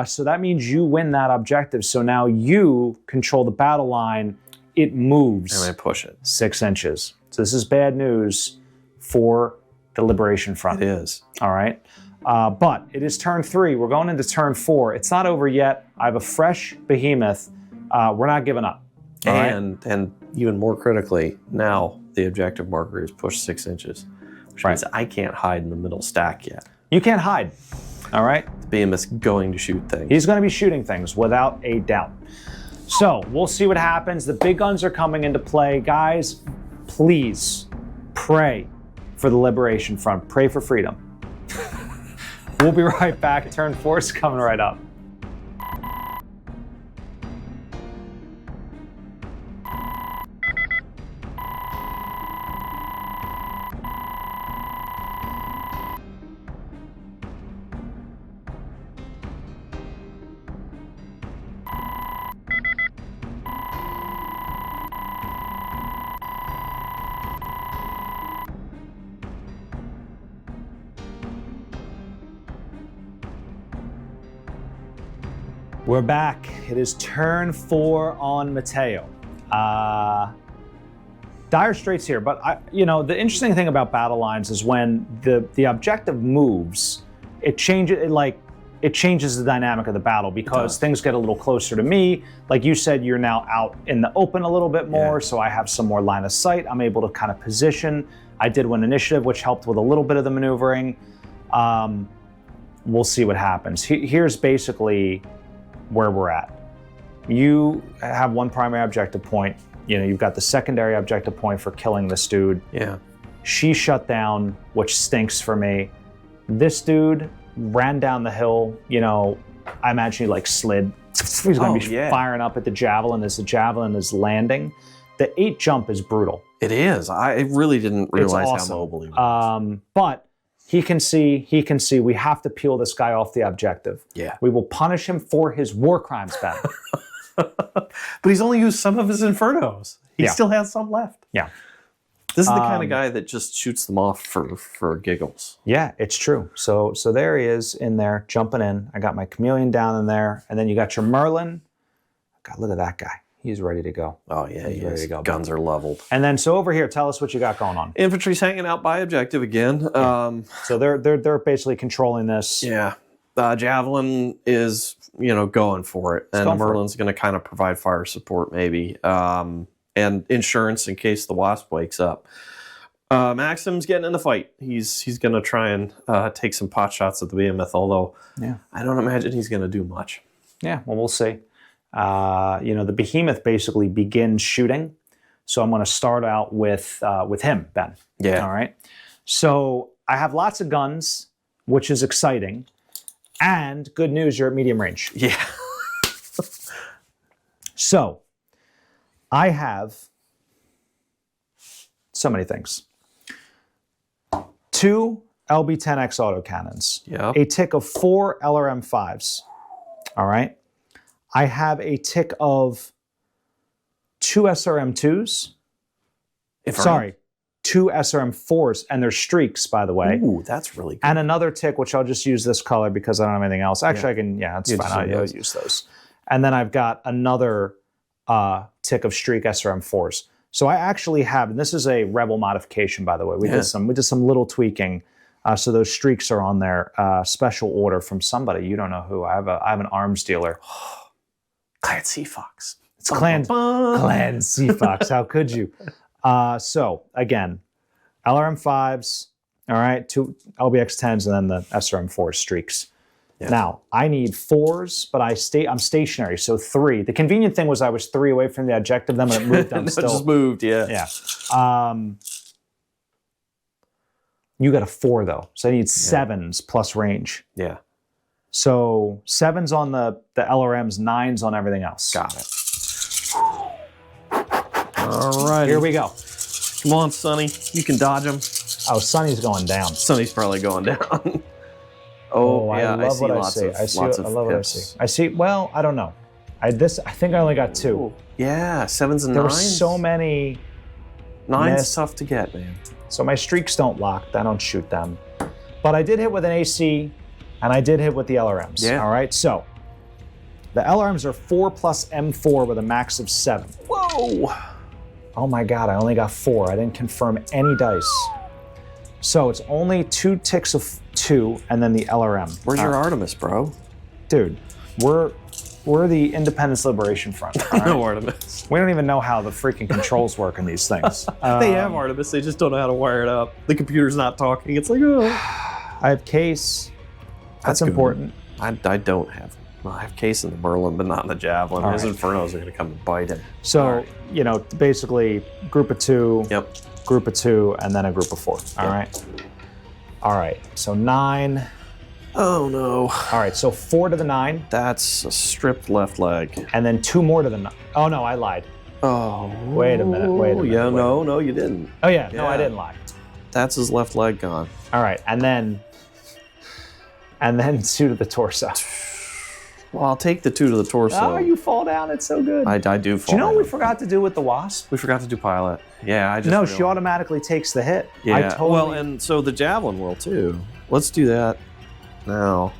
So that means you win that objective. So now you control the battle line. It moves And I push it. 6 inches. So this is bad news for the Liberation Front. It is. All right. But it is turn 3. We're going into turn 4. It's not over yet. I have a fresh behemoth. We're not giving up. All right? And even more critically, now the objective marker is pushed 6 inches, which means I can't hide in the middle stack yet. You can't hide. All right. The behemoth's going to shoot things. He's going to be shooting things without a doubt. So we'll see what happens. The big guns are coming into play. Guys, please pray for the Liberation Front. Pray for freedom. We'll be right back. Turn 4 is coming right up. We're back. It is turn 4 on Matteo. Dire straits here, but the interesting thing about battle lines is when the objective moves, it changes the dynamic of the battle because things get a little closer to me. Like you said, you're now out in the open a little bit more, so I have some more line of sight. I'm able to kind of position. I did win initiative, which helped with a little bit of the maneuvering. We'll see what happens. Here's basically where we're at. You have one primary objective point. You've got the secondary objective point for killing this dude. Yeah. She shut down, which stinks for me. This dude ran down the hill. I imagine he slid. He's going to be firing up at the javelin as the javelin is landing. The 8 jump is brutal. It is. I really didn't realize awesome. how mobile he was. But he can see. We have to peel this guy off the objective. Yeah. We will punish him for his war crimes, Ben. But he's only used some of his infernos. He still has some left. Yeah. This is the kind of guy that just shoots them off for giggles. Yeah, it's true. So there he is in there, jumping in. I got my chameleon down in there. And then you got your Merlin. God, look at that guy. He's ready to go. Oh, yeah, he's ready to go. Guns are leveled. And then, so over here, tell us what you got going on. Infantry's hanging out by objective again. So they're basically controlling this. Yeah. Javelin is, going for it. And Merlin's going to kind of provide fire support maybe. And insurance in case the Wasp wakes up. Maxim's getting in the fight. He's going to try and take some pot shots at the behemoth, although I don't imagine he's going to do much. Yeah, well, we'll see. The behemoth basically begins shooting. So I'm going to start out with him, Ben. Yeah. All right. So I have lots of guns, which is exciting. And good news, you're at medium range. Yeah. So I have so many things. 2 LB-10X autocannons. Yeah. A tick of 4 LRM-5s. All right. I have a tick of 2 SRM-2s. Sorry, 2 SRM-4s, and they're streaks, by the way. Ooh, that's really good. And another tick, which I'll just use this color because I don't have anything else. Actually, I can, it's fine. I'll use those. And then I've got another tick of streak SRM-4s. So I actually have, and this is a Rebel modification, by the way. We did some little tweaking. So those streaks are on there. Special order from somebody. You don't know who. I have an arms dealer. Clan Seafox. It's Clan Seafox. How could you? So again, LRM-5s, all right, 2 LBX-10s, and then the SRM-4 streaks. Yeah. Now, I need 4s, but I'm stationary, so 3. The convenient thing was I was 3 away from the objective, then when it moved, I'm still... It just moved, yeah. Yeah. You got a 4, though, so I need 7s plus range. Yeah. So 7s on the LRMs, 9s on everything else. Got it. All right. Here we go. Come on, Sonny. You can dodge him. Oh, Sonny's going down. Sonny's probably going down. Oh, I yeah, love see what I lots see. of I see. lots I of love what I pips. see. I see. Well, I don't know. I think I only got 2. Ooh, yeah, 7s and There 9s. were so many. 9's miss. tough to get, man. So my streaks don't lock. I don't shoot them. But I did hit with an AC, and I did hit with the LRMs. Yeah. All right. So the LRMs are 4 plus M4 with a max of 7. Whoa! Oh my God! I only got 4. I didn't confirm any dice. So it's only 2 ticks of 2, and then the LRM. Where's your Artemis, bro? Dude? We're the Independence Liberation Front. All right? No Artemis. We don't even know how the freaking controls work in these things. They have Artemis, they just don't know how to wire it up. The computer's not talking. It's like, oh. I have case. That's good. important. I don't have. Well, I have case in the Merlin, but not in the Javelin. All His right. Infernos are going to come and bite him. So, you know, basically group of 2, Yep. group of 2, and then a group of 4. All right. All right. So 9. Oh no. All right. So 4 to the 9, That's a stripped left leg. and then 2 more to the 9. Oh no, I lied. Oh. Wait a minute. Yeah, no, you didn't. Oh yeah. No, I Yeah. didn't lie. That's his left leg gone. All right. And then 2 to the torso. Well, I'll take the 2 to the torso. Oh, you fall down. It's so good. I do Do fall you know what we down. forgot to do with the Wasp? We forgot to do pilot. Yeah, I just No, realized. she automatically takes the hit. Yeah. I totally. Well, and so the Javelin will too. Let's do that now.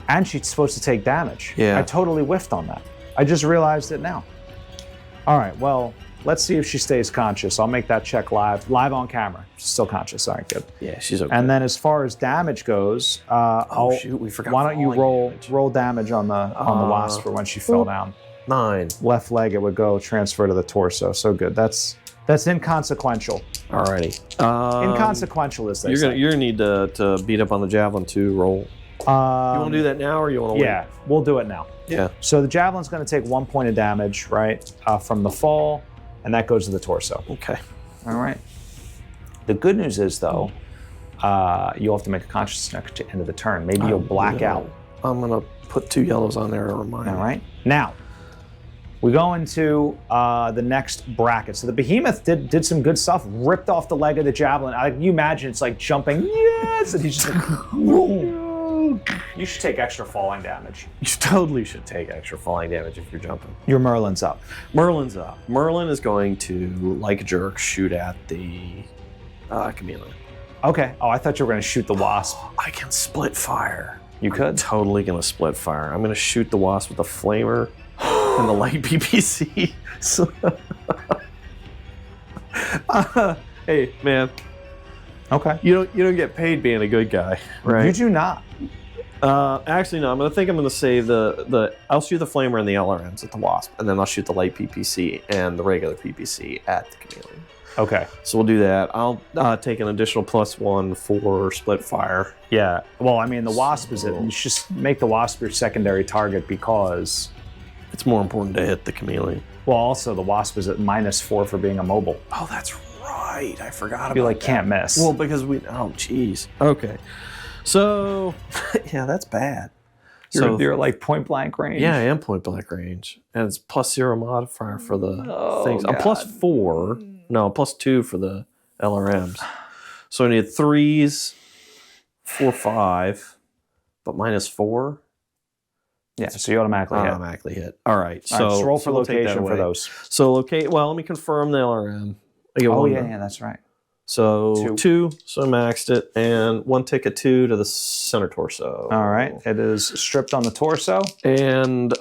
And she's supposed to take damage. Yeah. I totally whiffed on that. I just realized it now. All right, well, let's see if she stays conscious. I'll make that check live on camera. She's still conscious. All right, good. Yeah, she's okay. And then as far as damage goes, shoot, we forgot why don't you falling damage. roll damage on the Wasp for when she fell down. 9. Left leg, it would go transfer to the torso. So good. That's inconsequential. Alrighty. Inconsequential is they You're say. gonna need to beat up on the Javelin too. Roll. You want to do that now, or you want to wait? Yeah, we'll do it now. Yeah. So the Javelin's going to take 1 point of damage, right, from the fall, and that goes to the torso. Okay. All right. The good news is, though, you'll have to make a conscious check at the end of the turn. Maybe you'll black out. I'm gonna put 2 yellows on there to remind All me. right. Now, we go into the next bracket. So the Behemoth did some good stuff, ripped off the leg of the Javelin. You imagine it's like jumping, yes, and he's just like, boom. You should take extra falling damage. You totally should take extra falling damage if you're jumping. Your Merlin's up. Merlin's up. Merlin is going to, like a jerk, shoot at the chameleon. Okay. Oh, I thought you were going to shoot the Wasp. I can split fire. You could. I'm totally gonna split fire. I'm gonna shoot the Wasp with the flamer and the light PPC. So- hey man, Okay. you don't get paid being a good guy, right? You do not. Actually, no. I'm gonna say I'll shoot the flamer and the LRMs at the Wasp, and then I'll shoot the light PPC and the regular PPC at the chameleon. Okay. So we'll do that. I'll take an additional +1 for split fire. Yeah. Well, I mean, the Wasp is it. You should just make the Wasp your secondary target because, It's more important to hit the chameleon. well, also the Wasp is at -4 for being immobile. Oh, that's right. I forgot about You like that. can't miss. Well, because oh, jeez. Okay. So, yeah, that's bad. you're like point blank range. Yeah, I am point blank range. And it's +0 modifier for the things. God. I'm +4. No, +2 for the LRMs. So I need 3s, 4, 5, but -4. Yeah. So you automatically hit. Automatically hit. All right. All right, just roll for we'll take that location for away. those. So locate. Well, let me confirm the LRM. I get Oh one. yeah, that's right. So 2. So I maxed it, and 1 tick of 2 to the center torso. All right. It is stripped on the torso. And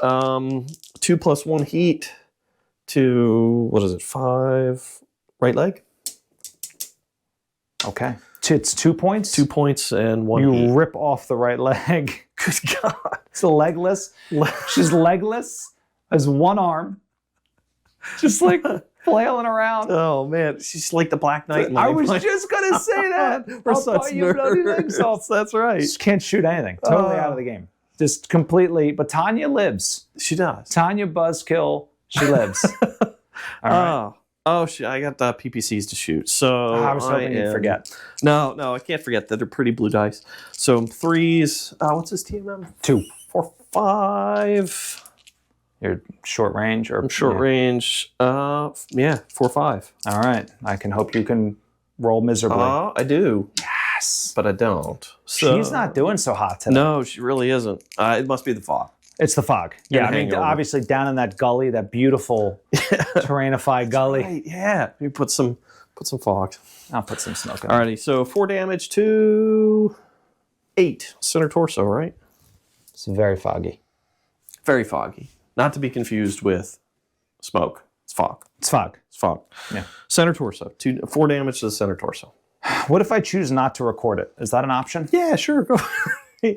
2 + 1 heat to 5 right leg. Okay. It's 2 points. 2 points and 1 You heat. rip off the right leg. Good God. It's legless. She's legless. Has one arm. Just like flailing around. Oh man, she's like the Black Knight. in I my was mind. just gonna say that. We're I'll such bite your bloody legs off. nerds. That's right. Just can't shoot anything. Totally out of the game. Just completely. But Tanya lives. She does. Tanya Buzzkill. She lives. All right. I got the PPCs to shoot. So I was hoping you'd forget. No, I can't forget that they're pretty blue dice. So 3s. What's his TMM? 2. 4, 5. You're short range or Short range. 4, 5. All right. I can hope you can roll miserably. I do. Yes. but I don't. So, She's not doing so hot today. No, she really isn't. It must be the fog. It's the fog. Yeah, I mean, hangover. obviously down in that gully, that beautiful terrainified gully. Right, yeah. You put some fog. I'll put some smoke in. Alrighty, so 4 damage to 8. Center torso, right? It's very foggy. Very foggy. Not to be confused with smoke. It's fog. It's fog. It's fog. Yeah. Center torso. 4 damage to the center torso. What if I choose not to record it? Is that an option? Yeah, sure. Go.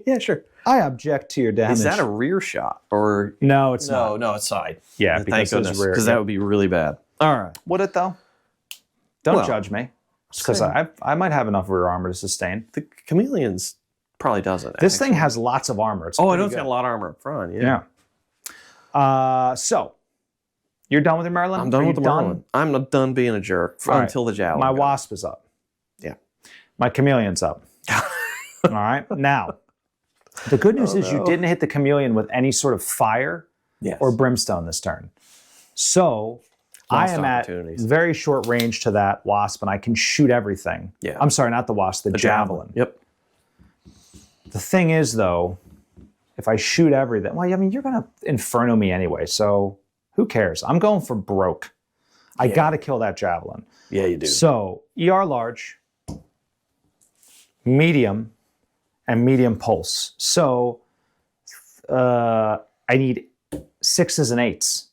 Yeah, sure. I object to your damage. Is that a rear shot or No, it's not. No, it's side. Yeah, Thank because it's goodness, rear. because that would be really bad. All right. Would it though? Don't Well, judge me. Because I might have enough rear armor to sustain. The Chameleon's probably doesn't. This thing has lots of armor. It's I pretty know it's good. got a lot of armor up front. Yeah. Yeah. So, you're done with your Merlin? I'm done Are with you the Merlin. I'm not done being a jerk All right. until the javelin. My goes. wasp is up. Yeah. My chameleon's up. All right. Now, the good news is you didn't hit the chameleon with any sort of fire Yes. or brimstone this turn. So Lost I am at opportunities. very short range to that wasp, and I can shoot everything. Yeah. I'm sorry, not the wasp, the javelin. Yep. The thing is, though, if I shoot everything, well, I mean, you're going to Inferno me anyway, so who cares? I'm going for broke. I got to kill that javelin. Yeah, you do. So, ER large, medium, and medium pulse. So, I need 6s and 8s.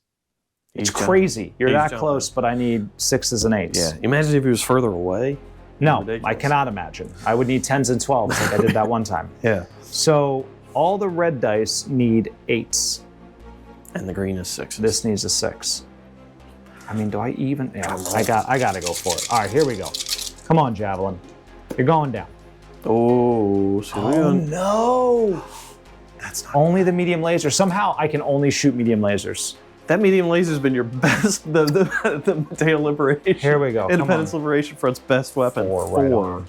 It's crazy. You're that close, but I need 6s and 8s. Yeah. Imagine if he was further away. No, Ridiculous. I cannot imagine. I would need 10s and 12s like I did that one time. Yeah. So, all the red dice need 8s. And the green is 6. This needs a 6. I mean, do I even? Yeah, I got to go for it. All right, here we go. Come on, javelin. You're going down. Oh, so no! that's not Only the medium laser. Somehow I can only shoot medium lasers. that medium laser's been your best. The Matteo Liberation. Here we go. Independence Liberation Front's best weapon. 4 right on.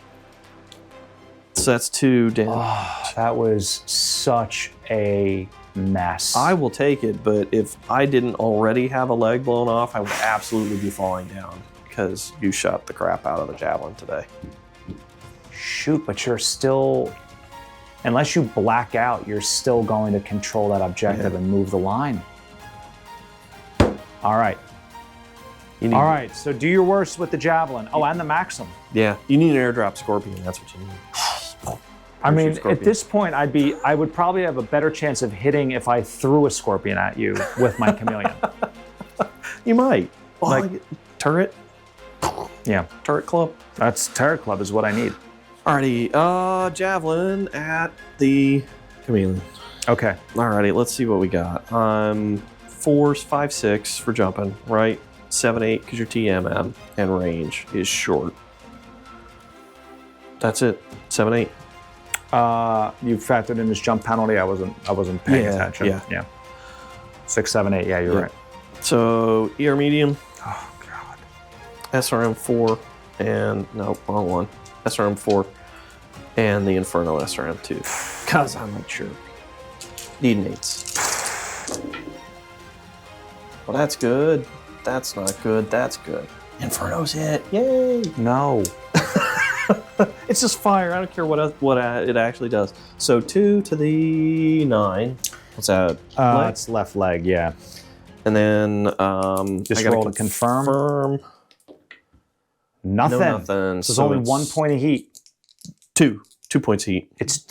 So that's 2 damage. Oh, that was such a mess. I will take it, but if I didn't already have a leg blown off, I would absolutely be falling down because you shot the crap out of the javelin today. Shoot, but you're still, unless you black out, you're still going to control that objective and move the line. All right. You need, All right, so do your worst with the javelin. Oh, and the Maxim. Yeah, you need an airdrop scorpion. That's what you need. I mean, at Scorpion. this point, I would probably have a better chance of hitting if I threw a scorpion at you with my chameleon. You might. Like- turret? Yeah, Turret club? that's Terror Club is what I need. Alrighty, javelin at the chameleon. Okay. Alrighty, let's see what we got. 4s, 5, 6 for jumping, right? 7, 8 because you're TMM, and range is short. That's it. 7, 8. You factored in this jump penalty. I wasn't paying attention. Yeah. 6, 7, 8. Yeah, you're right. So ER medium, Oh God. SRM 4, and no, wrong one. SRM 4, and the Inferno SRM 2. Cause I'm a jerk. Need an 8s. Well, that's good. That's not good. That's good. Inferno's hit. Yay! No. It's just fire. I don't care what it actually does. So 2 to the 9. What's that? Leg? It's left leg. Yeah. And then Just I gotta roll to confirm. Nothing. No nothing. There's only 1 point of heat. 2 points heat. It's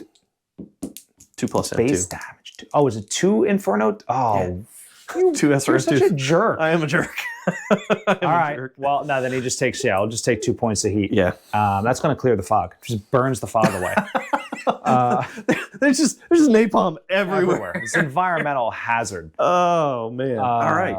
2 plus base M2. damage. Oh, is it 2 Inferno? Oh, 2 you're SRM2. such a jerk. I am a jerk. All right. Well, no, then he just takes. Yeah, I'll just take 2 points of heat. Yeah. That's going to clear the fog. Just burns the fog away. There's just napalm everywhere. It's an environmental hazard. Oh man. All right.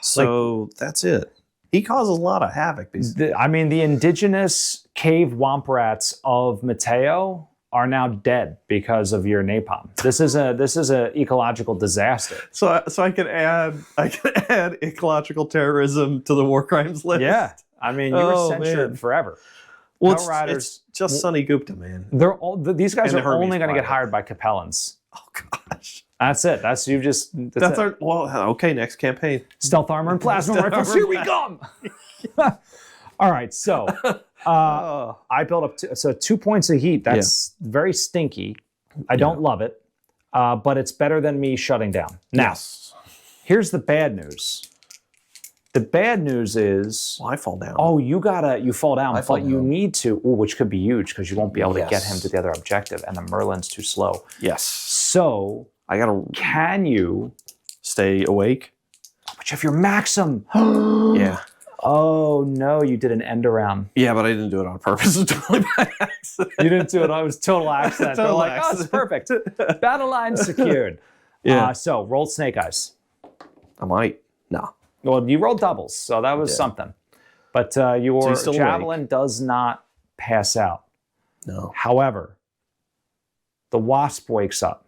So that's it. He causes a lot of havoc. I mean, the indigenous cave womp rats of Matteo are now dead because of your napalm. This is a ecological disaster. So I can add ecological terrorism to the war crimes list. Yeah. I mean, you were censured forever. Well, Outriders- it's just Sonny Gupta, man. They're all, these guys And the are Hermes only going to get pilot. hired by Capellans. Oh gosh. That's it. That's it. Our okay. Next campaign. Stealth armor and plasma Stealth rifles. armor Here we come. All right. So I built up so 2 points of heat. That's very stinky. I don't love it, but it's better than me shutting down. Now, here's the bad news. The bad news is... Well, I fall down. Oh, you fall down, but you down. need to, which could be huge because you won't be able to get him to the other objective, and the Merlin's too slow. Yes. So, I gotta... Can you... Stay awake? But you have your Maxim. Yeah. Oh, no, you did an end around. Yeah, but I didn't do it on purpose. It was totally by accident. You didn't do it. It was total accident. They're Total like, accident. oh, it's perfect. Battle line secured. Yeah. So, rolled snake eyes. I might. No. Well, you rolled doubles, so that was something. But your javelin does not pass out. No. However, the wasp wakes up.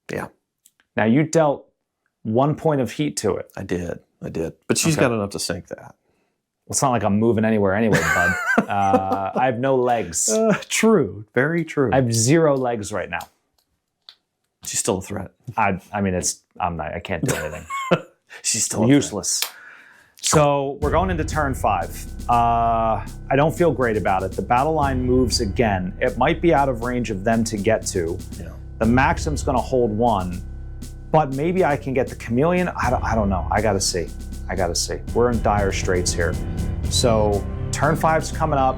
Yeah. Now, you dealt 1 point of heat to it. I did. But she's got enough to sink that. It's not like I'm moving anywhere anyway, bud. I have no legs. True. Very true. I have 0 legs right now. She's still a threat. I mean, I can't do anything. She's still useless. So we're going into turn 5. I don't feel great about it. The battle line moves again. It might be out of range of them to get to. Yeah. The Maxim's going to hold 1, but maybe I can get the Chameleon. I don't know. I got to see. We're in dire straits here. So turn 5's coming up.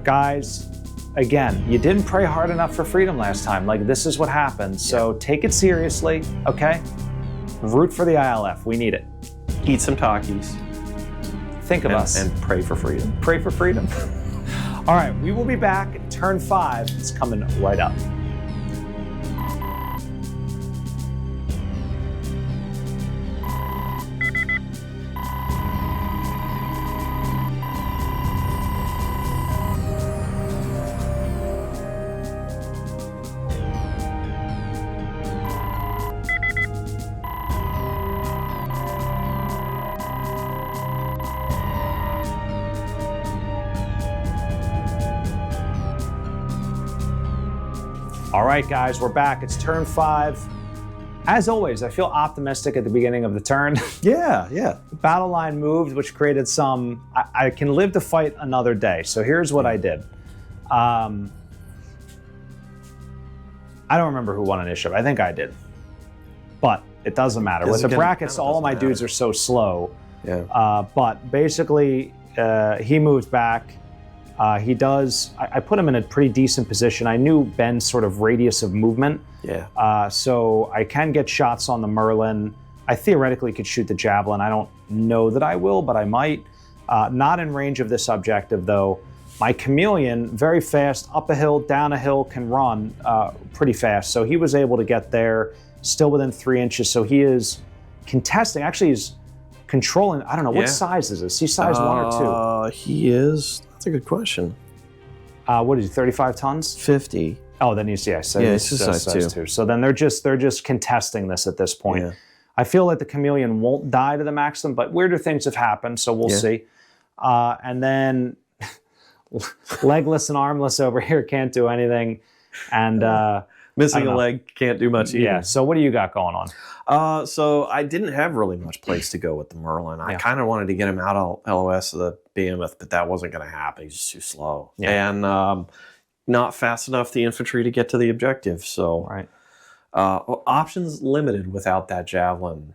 Guys, again, you didn't pray hard enough for freedom last time. Like, this is what happened. So take it seriously, okay? Root for the I.L.F. We need it. Eat some Takis. Think of us. And pray for freedom. Pray for freedom. All right, we will be back. Turn 5 is coming right up. All right, guys, we're back. It's turn 5. As always, I feel optimistic at the beginning of the turn. Yeah. The battle line moved, which created some... I can live to fight another day. So here's what I did. I don't remember who won initiative. I think I did. But it doesn't matter. With the brackets, all of my dudes are so slow. Yeah. But basically, he moved back. He does. I put him in a pretty decent position. I knew Ben's sort of radius of movement. Yeah. So I can get shots on the Merlin. I theoretically could shoot the Javelin. I don't know that I will, but I might. Not in range of this objective, though. My Chameleon, very fast, up a hill, down a hill, can run pretty fast. So he was able to get there, still within 3 inches. So he is contesting. Actually, he's controlling. I don't know. What size is this? He's size 1 or 2? He is... That's a good question. What is he, 35 tons? 50. Oh, then he's, it's just size 2. So then they're just contesting this at this point. Yeah. I feel like the Chameleon won't die to the Maxim, but weirder things have happened, so we'll see. And then legless and armless over here can't do anything. And missing a leg can't do much either. Yeah, so what do you got going on? So I didn't have really much place to go with the Merlin. I kind of wanted to get him out of LOS of the Behemoth, but that wasn't going to happen. He's just too slow. Yeah. And not fast enough, the infantry, to get to the objective. So options limited without that Javelin,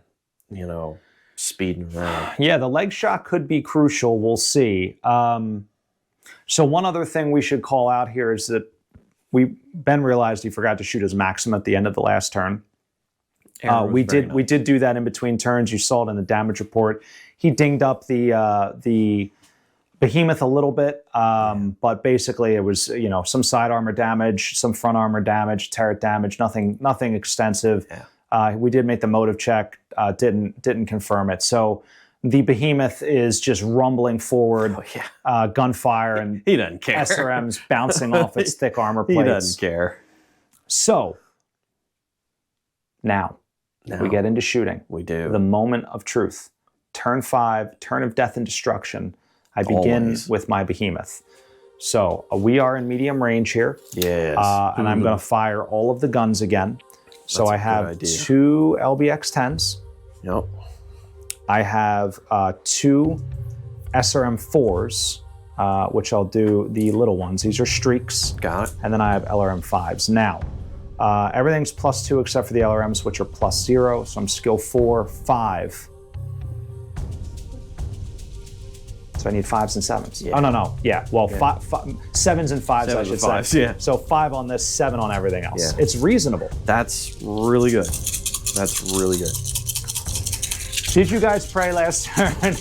speeding around. Yeah, the leg shot could be crucial. We'll see. So one other thing we should call out here is that Ben realized he forgot to shoot his Maxim at the end of the last turn. We did do that in between turns. You saw it in the damage report. He dinged up the Behemoth a little bit, but basically it was some side armor damage, some front armor damage, turret damage, nothing extensive. Yeah. We did make the motive check, didn't confirm it. So the Behemoth is just rumbling forward, gunfire, and he doesn't care. SRMs bouncing off its thick armor plates. He doesn't care. So now we get into shooting. We do. The moment of truth. Turn 5, turn of death and destruction. I begin with my Behemoth. So we are in medium range here. Yes. And I'm going to fire all of the guns again. So I have 2 LBX-10s. Yep. I have 2 SRM-4s. which I'll do the little ones. These are streaks. Got it. And then I have LRM 5s. Now, everything's +2 except for the LRMs, which are +0. So I'm skill 4, 5. So I need 5s and 7s. Yeah. Oh, no. Yeah. Well, 7s and 5s, I Sevens should and say. fives, yeah. So 5 on this, 7 on everything else. Yeah. It's reasonable. That's really good. That's really good. Did you guys pray last turn?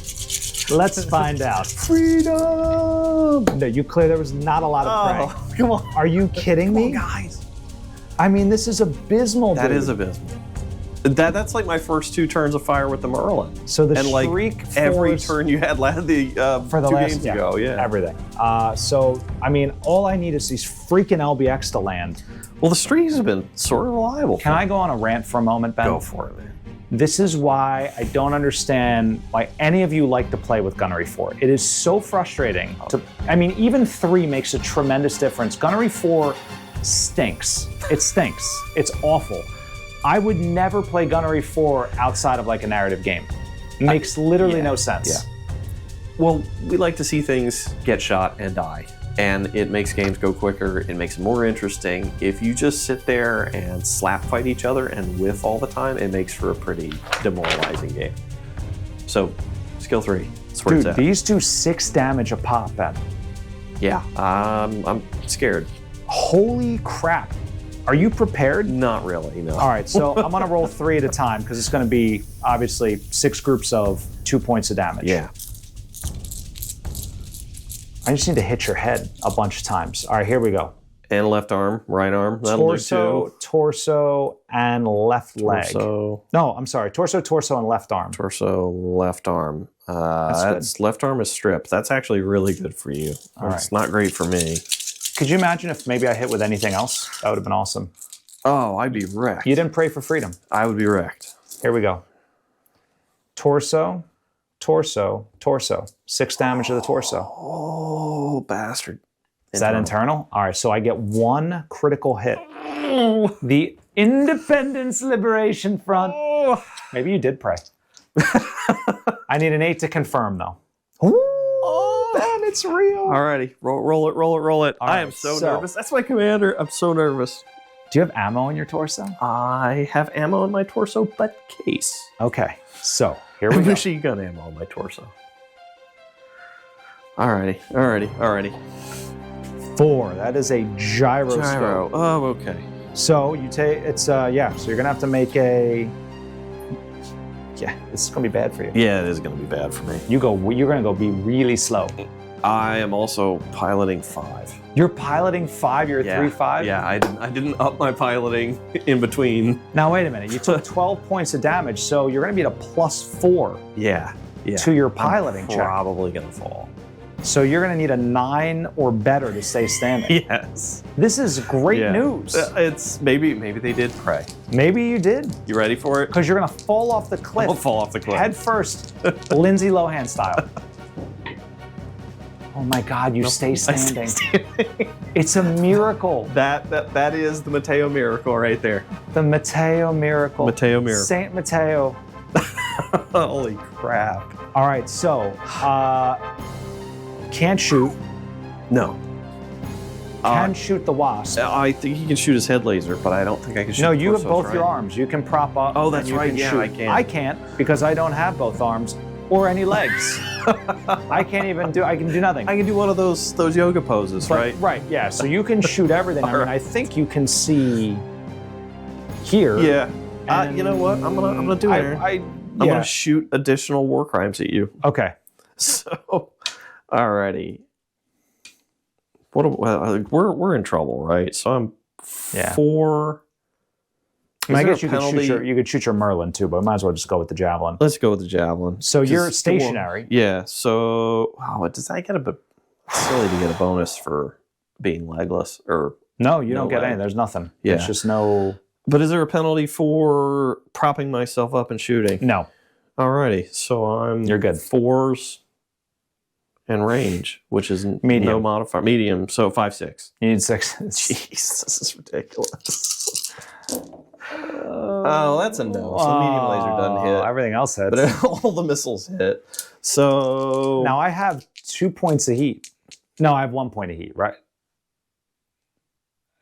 Let's find out. Freedom! No, you clear there was not a lot of praying. Oh, come on. Are you kidding me? Guys. I mean, this is abysmal, That dude. is abysmal. That's like my first 2 turns of fire with the Merlin. So the and like streak every force turn you had for the 2 last games ago, yeah. everything. So I mean, all I need is these freaking LBX to land. Well, the streaks have been sort of reliable. Can I go on a rant for a moment, Ben? Go for it, man. This is why I don't understand why any of you like to play with Gunnery 4. It is so frustrating. I mean, even 3 makes a tremendous difference. Gunnery 4 stinks. It stinks. It's awful. I would never play Gunnery 4 outside of like a narrative game. It makes literally no sense. Yeah. Well, we like to see things get shot and die. And it makes games go quicker, it makes it more interesting. If you just sit there and slap fight each other and whiff all the time, it makes for a pretty demoralizing game. So, skill 3, that's where Dude, it's at. these do 6 damage a pop, Ben. Yeah, I'm scared. Holy crap. Are you prepared? Not really, no. All right, so I'm gonna roll 3 at a time because it's gonna be obviously 6 groups of 2 points of damage. Yeah. I just need to hit your head a bunch of times. All right, here we go. And left arm, right arm, that'll do 2. Torso, and left leg. Torso, No, I'm sorry. Torso, and left arm. torso, left arm. That's left arm is stripped. That's actually really good for you. All It's not great for me. Could you imagine if maybe I hit with anything else? That would have been awesome. Oh, I'd be wrecked. You didn't pray for freedom. I would be wrecked. Here we go. Torso. 6 damage to the torso. Oh, bastard. Is that internal? All right, so I get 1 critical hit. The Independence Liberation Front. Maybe you did pray. I need an 8 to confirm, though. Oh, man, it's real. Alrighty, roll it. All I right, am so so- nervous. That's my commander. I'm so nervous. Do you have ammo in your torso? I have ammo in my torso, but case. Okay, so here we go. Machine gun ammo in my torso. Alrighty. 4. That is a gyroscope. Gyro. Oh, okay. So you take so you're gonna have to make a. Yeah, this is gonna be bad for you. Yeah, it is going to be bad for me. You're gonna go be really slow. I am also piloting 5. You're piloting 5. You're 3-5. Yeah, I didn't up my piloting in between. Now wait a minute. You took 12 points of damage, so you're gonna be at a +4 Yeah. to your piloting check. Probably going to fall. So you're gonna need a 9 or better to stay standing. Yes. This is great news. It's maybe they did pray. Maybe you did, You ready for it? because you're gonna fall off the cliff. I'll fall off the cliff. Head first, Lindsay Lohan style. Oh my God, you stay standing. It's a miracle. That is the Matteo miracle right there. The Matteo miracle. Matteo miracle. Saint Matteo. Holy crap. All right, so can't shoot. No. Can shoot the wasp. I think he can shoot his head laser, but I don't think I can shoot No, the you have torsos, both your right? arms. You can prop up. Oh, and that's you right. can Yeah, shoot. I can. I can't because I don't have both arms or any legs. I can't even do. I can do nothing. I can do one of those yoga poses, right? Right. Yeah. So you can shoot everything. I mean, I think you can see here. Yeah. And you know what? I'm gonna do it. Aaron. I'm gonna shoot additional war crimes at you. Okay. So, alrighty. We're in trouble, right? So I'm 4. I mean, I Is there guess a penalty? you could shoot your Merlin too, but I might as well just go with the javelin. Let's go with the javelin. So you're Just- stationary. Yeah. So, does I get silly to get a bonus for being legless or? No, you No don't get leg. any. There's nothing. Yeah. It's just no. But is there a penalty for propping myself up and shooting? No. Alrighty. So You're good. 4s and range, which is no Medium. modifier. Medium. So 5-6. You need 6. Jeez, this is ridiculous. Oh, that's a no. So medium laser doesn't hit. Everything else hits. But all the missiles hit. So Now I have 2 points of heat. No, I have 1 point of heat, right?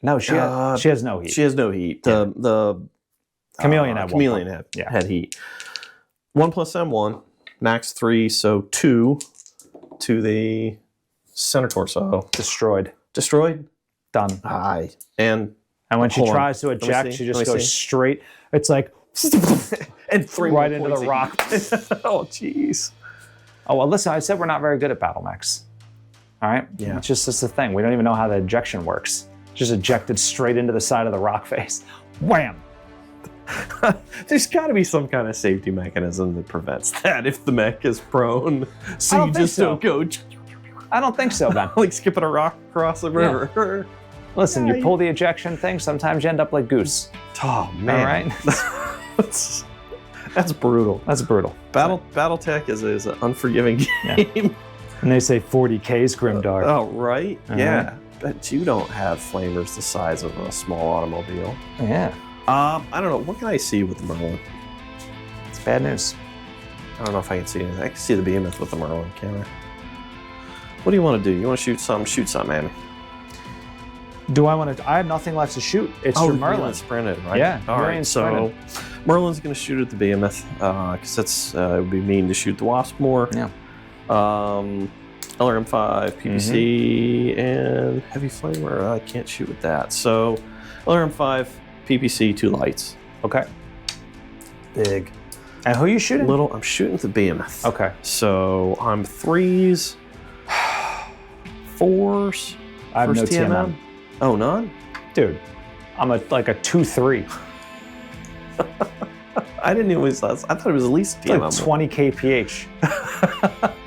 No, she has no heat. She has no heat. The Chameleon had Chameleon had heat. 1 plus M1, max 3, so 2 to the center torso. Destroyed. Destroyed? Done. Aye. And when she tries to eject, she just goes straight. It's like and 3 right into the rock. Oh, jeez. Oh, well, listen, I said we're not very good at battle mechs. All right? Yeah. It's just the thing. We don't even know how the ejection works. Just ejected straight into the side of the rock face. Wham! There's got to be some kind of safety mechanism that prevents that if the mech is prone. So you just don't go. I don't think so, Ben. Like skipping a rock across the river. Listen, you pull the ejection thing, sometimes you end up like Goose. Oh, man. All right? That's brutal. That's brutal. BattleTech is an unforgiving game. Yeah. And they say 40K's Grimdark. Oh, right? Yeah. But you don't have flamers the size of a small automobile. Yeah. I don't know. What can I see with the Merlin? It's bad news. I don't know if I can see anything. I can see the behemoth with the Merlin, can't I? What do you want to do? You want to shoot something? Shoot something, man. Do I want to? I have nothing left to shoot. It's your Merlin. Sprinted, right? Yeah. All right. So Merlin's going to shoot at the behemoth because it would be mean to shoot the wasp more. Yeah. LRM5, PPC, and heavy flamer. I can't shoot with that. So LRM5, PPC, 2 lights. Okay. Big. And who are you shooting? Little. I'm shooting at the behemoth. Okay. So I'm 3s, 4s. I have no TMM. Oh, none? Dude, I'm like a 2-3. I didn't even realize. I thought it was at least TMM. Like 20 kph.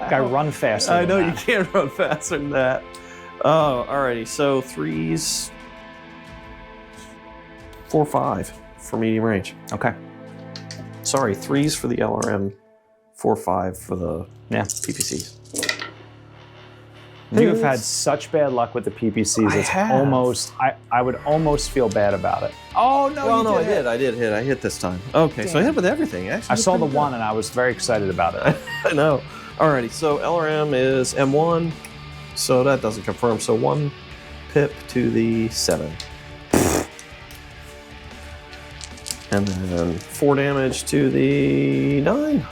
I run faster. I know you can't run faster than that. Oh, alrighty. So 3s, 4, 5 for medium range. Okay. Sorry, 3s for the LRM, 4, 5 for the PPCs. You've had such bad luck with the PPCs. It's almost. I would almost feel bad about it. Oh no! Well, no, I did hit. I hit this time. Okay, so I hit with everything. Actually, I saw the 1 and I was very excited about it. I know. Alrighty, so LRM is M1, so that doesn't confirm. So 1 pip to the 7. And then 4 damage to the 9.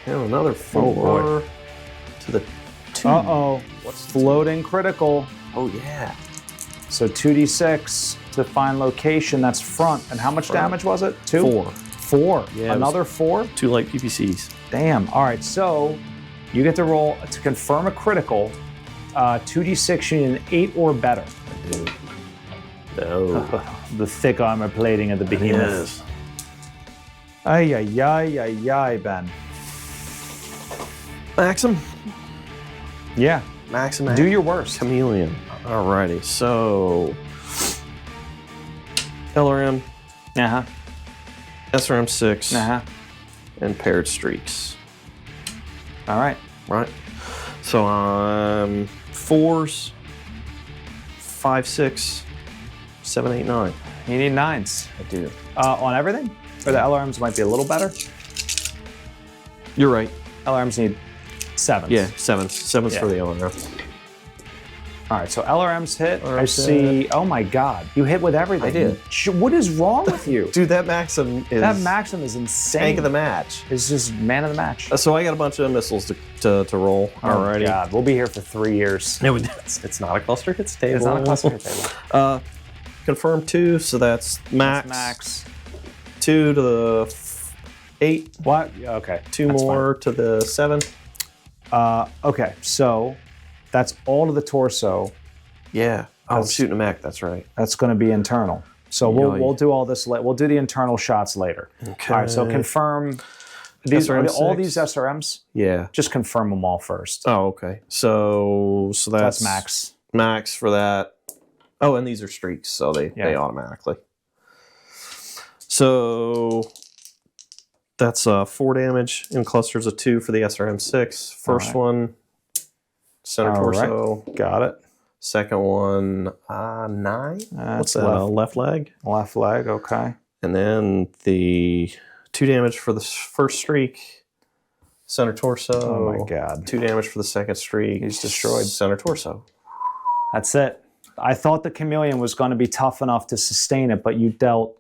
And another 4 to the 2. Uh-oh. What's floating critical? Oh, yeah. So 2d6 to find location. That's front. And how much damage was it? 2? 4. 4. Yeah, another 4? 2 light PPCs. Damn. All right, so you get to roll to confirm a critical. 2d6, you need an 8 or better. I do. No. The thick armor plating of the behemoth. Ay, ay, ay, ay, ay, Ben. Maxim? Yeah. Maxim. Do your worst. Chameleon. Alrighty, so LRM. Uh-huh. SRM 6. Uh-huh. And paired streaks. All right. Right. So 4s, 5, 6, 7, 8, 9. You need 9s. I do. On everything? Or the LRMs might be a little better? You're right. LRMs need 7s. Yeah, 7s. 7s for the LRM. All right, so LRMs hit. I see. Oh my God, you hit with everything. I did. What is wrong with you? Dude, that Maxim is... That Maxim is insane. Tank of the match. It's just man of the match. So I got a bunch of missiles to roll. Alrighty. Oh God, we'll be here for 3 years. No, it's not a cluster hit table. It's not a cluster hit table. Confirm 2, so that's max. That's max. 2 to the 8. What? Okay. 2 more to the 7. Okay, so that's all to the torso. Yeah. Oh, I'm shooting a mech. That's right. That's going to be internal. So we'll do all this. We'll do the internal shots later. Okay. All right. So confirm. These are all these SRMs. Yeah. Just confirm them all first. Oh, okay. So that's max. Max for that. Oh, and these are streaks, so they automatically. So that's 4 damage in clusters of 2 for the SRM 6. First one, center torso. Right. Got it. Second one, 9. What's that? Left leg. Left leg. Okay. And then the 2 damage for the first streak. Center torso. Oh my God. 2 damage for the second streak. He's destroyed. Center torso. That's it. I thought the Chameleon was going to be tough enough to sustain it, but you dealt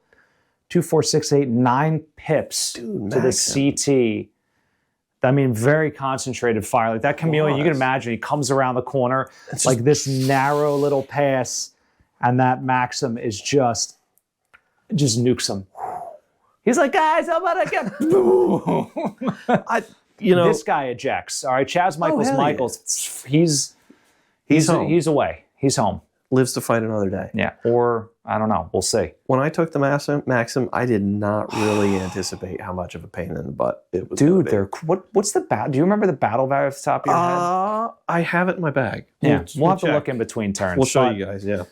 2, 4, 6, 8, 9 pips to the CT. I mean, very concentrated fire. Like that Chameleon, you can imagine, he comes around the corner, it's like this narrow little pass, and that Maxim is just nukes him. He's like, guys, I'm about to get boom. This guy ejects. All right, Chaz Michaels, he's away. He's home. Lives to fight another day. Yeah, or I don't know. We'll see. When I took the Maxim, I did not really anticipate how much of a pain in the butt it was. Dude, what's the battle? Do you remember the battle value off the top of your head? I have it in my bag. Yeah, we'll have to look in between turns. We'll show you guys. Yeah.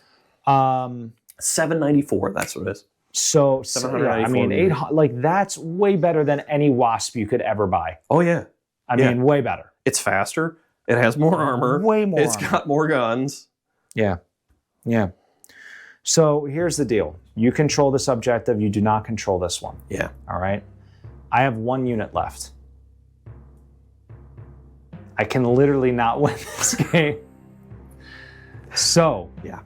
794. That's what it is. So yeah, I mean, 800. Like that's way better than any Wasp you could ever buy. Oh yeah. I mean, way better. It's faster. It has more armor. Way more. It's got more guns. Yeah. Yeah. So here's the deal. You control this objective. You do not control this one. Yeah. All right. I have 1 unit left. I can literally not win this game. So yeah.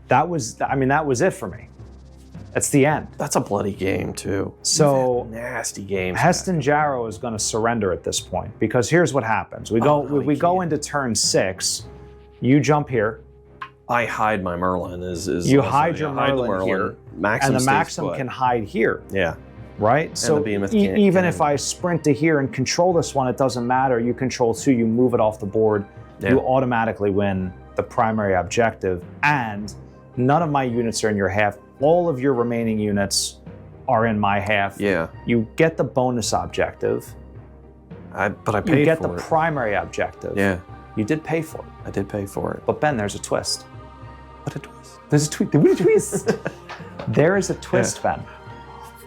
That was it for me. That's the end. That's a bloody game too. So nasty games. Heston Jarrow is going to surrender at this point because here's what happens. We go into turn 6. You jump here. I hide my Merlin. You hide your Merlin here, Maxim and the Maxim can hide here. Yeah. Right? And so the Behemoth even if I sprint to here and control this one, it doesn't matter. You control 2, you move it off the board. Yeah. You automatically win the primary objective, and none of my units are in your half. All of your remaining units are in my half. Yeah. You get the bonus objective. But I paid for it. You get the primary objective. Yeah. You did pay for it. I did pay for it. But Ben, there's a twist. What a twist. There's a twist. What a twist. There is a twist, Ben.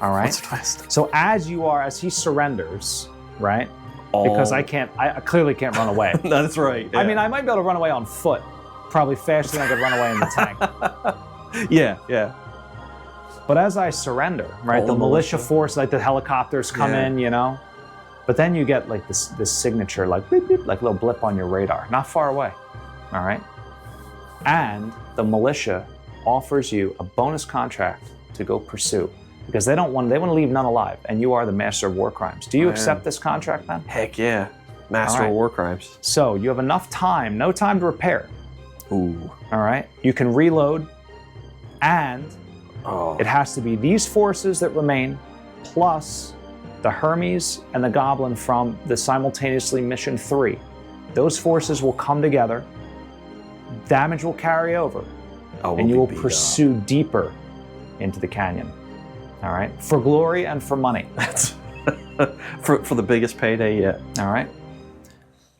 All right? What's a twist? So as he surrenders, right? Because I clearly can't run away. That's right. Yeah. I mean, I might be able to run away on foot, probably faster than I could run away in the tank. Yeah. But as I surrender, right, the militia force, like the helicopters come in, you know, but then you get like this signature, like beep, beep, like a little blip on your radar, not far away, all right? And the militia offers you a bonus contract to go pursue because they want to leave none alive, and you are the master of war crimes. Do you accept this contract, man? Heck yeah, master of war crimes. So you have enough time, no time to repair. Ooh. All right, you can reload, and it has to be these forces that remain, plus the Hermes and the Goblin from the simultaneously mission 3. Those forces will come together, damage will carry over, and you will pursue deeper into the canyon. All right? For glory and for money. That's for the biggest payday yet. All right?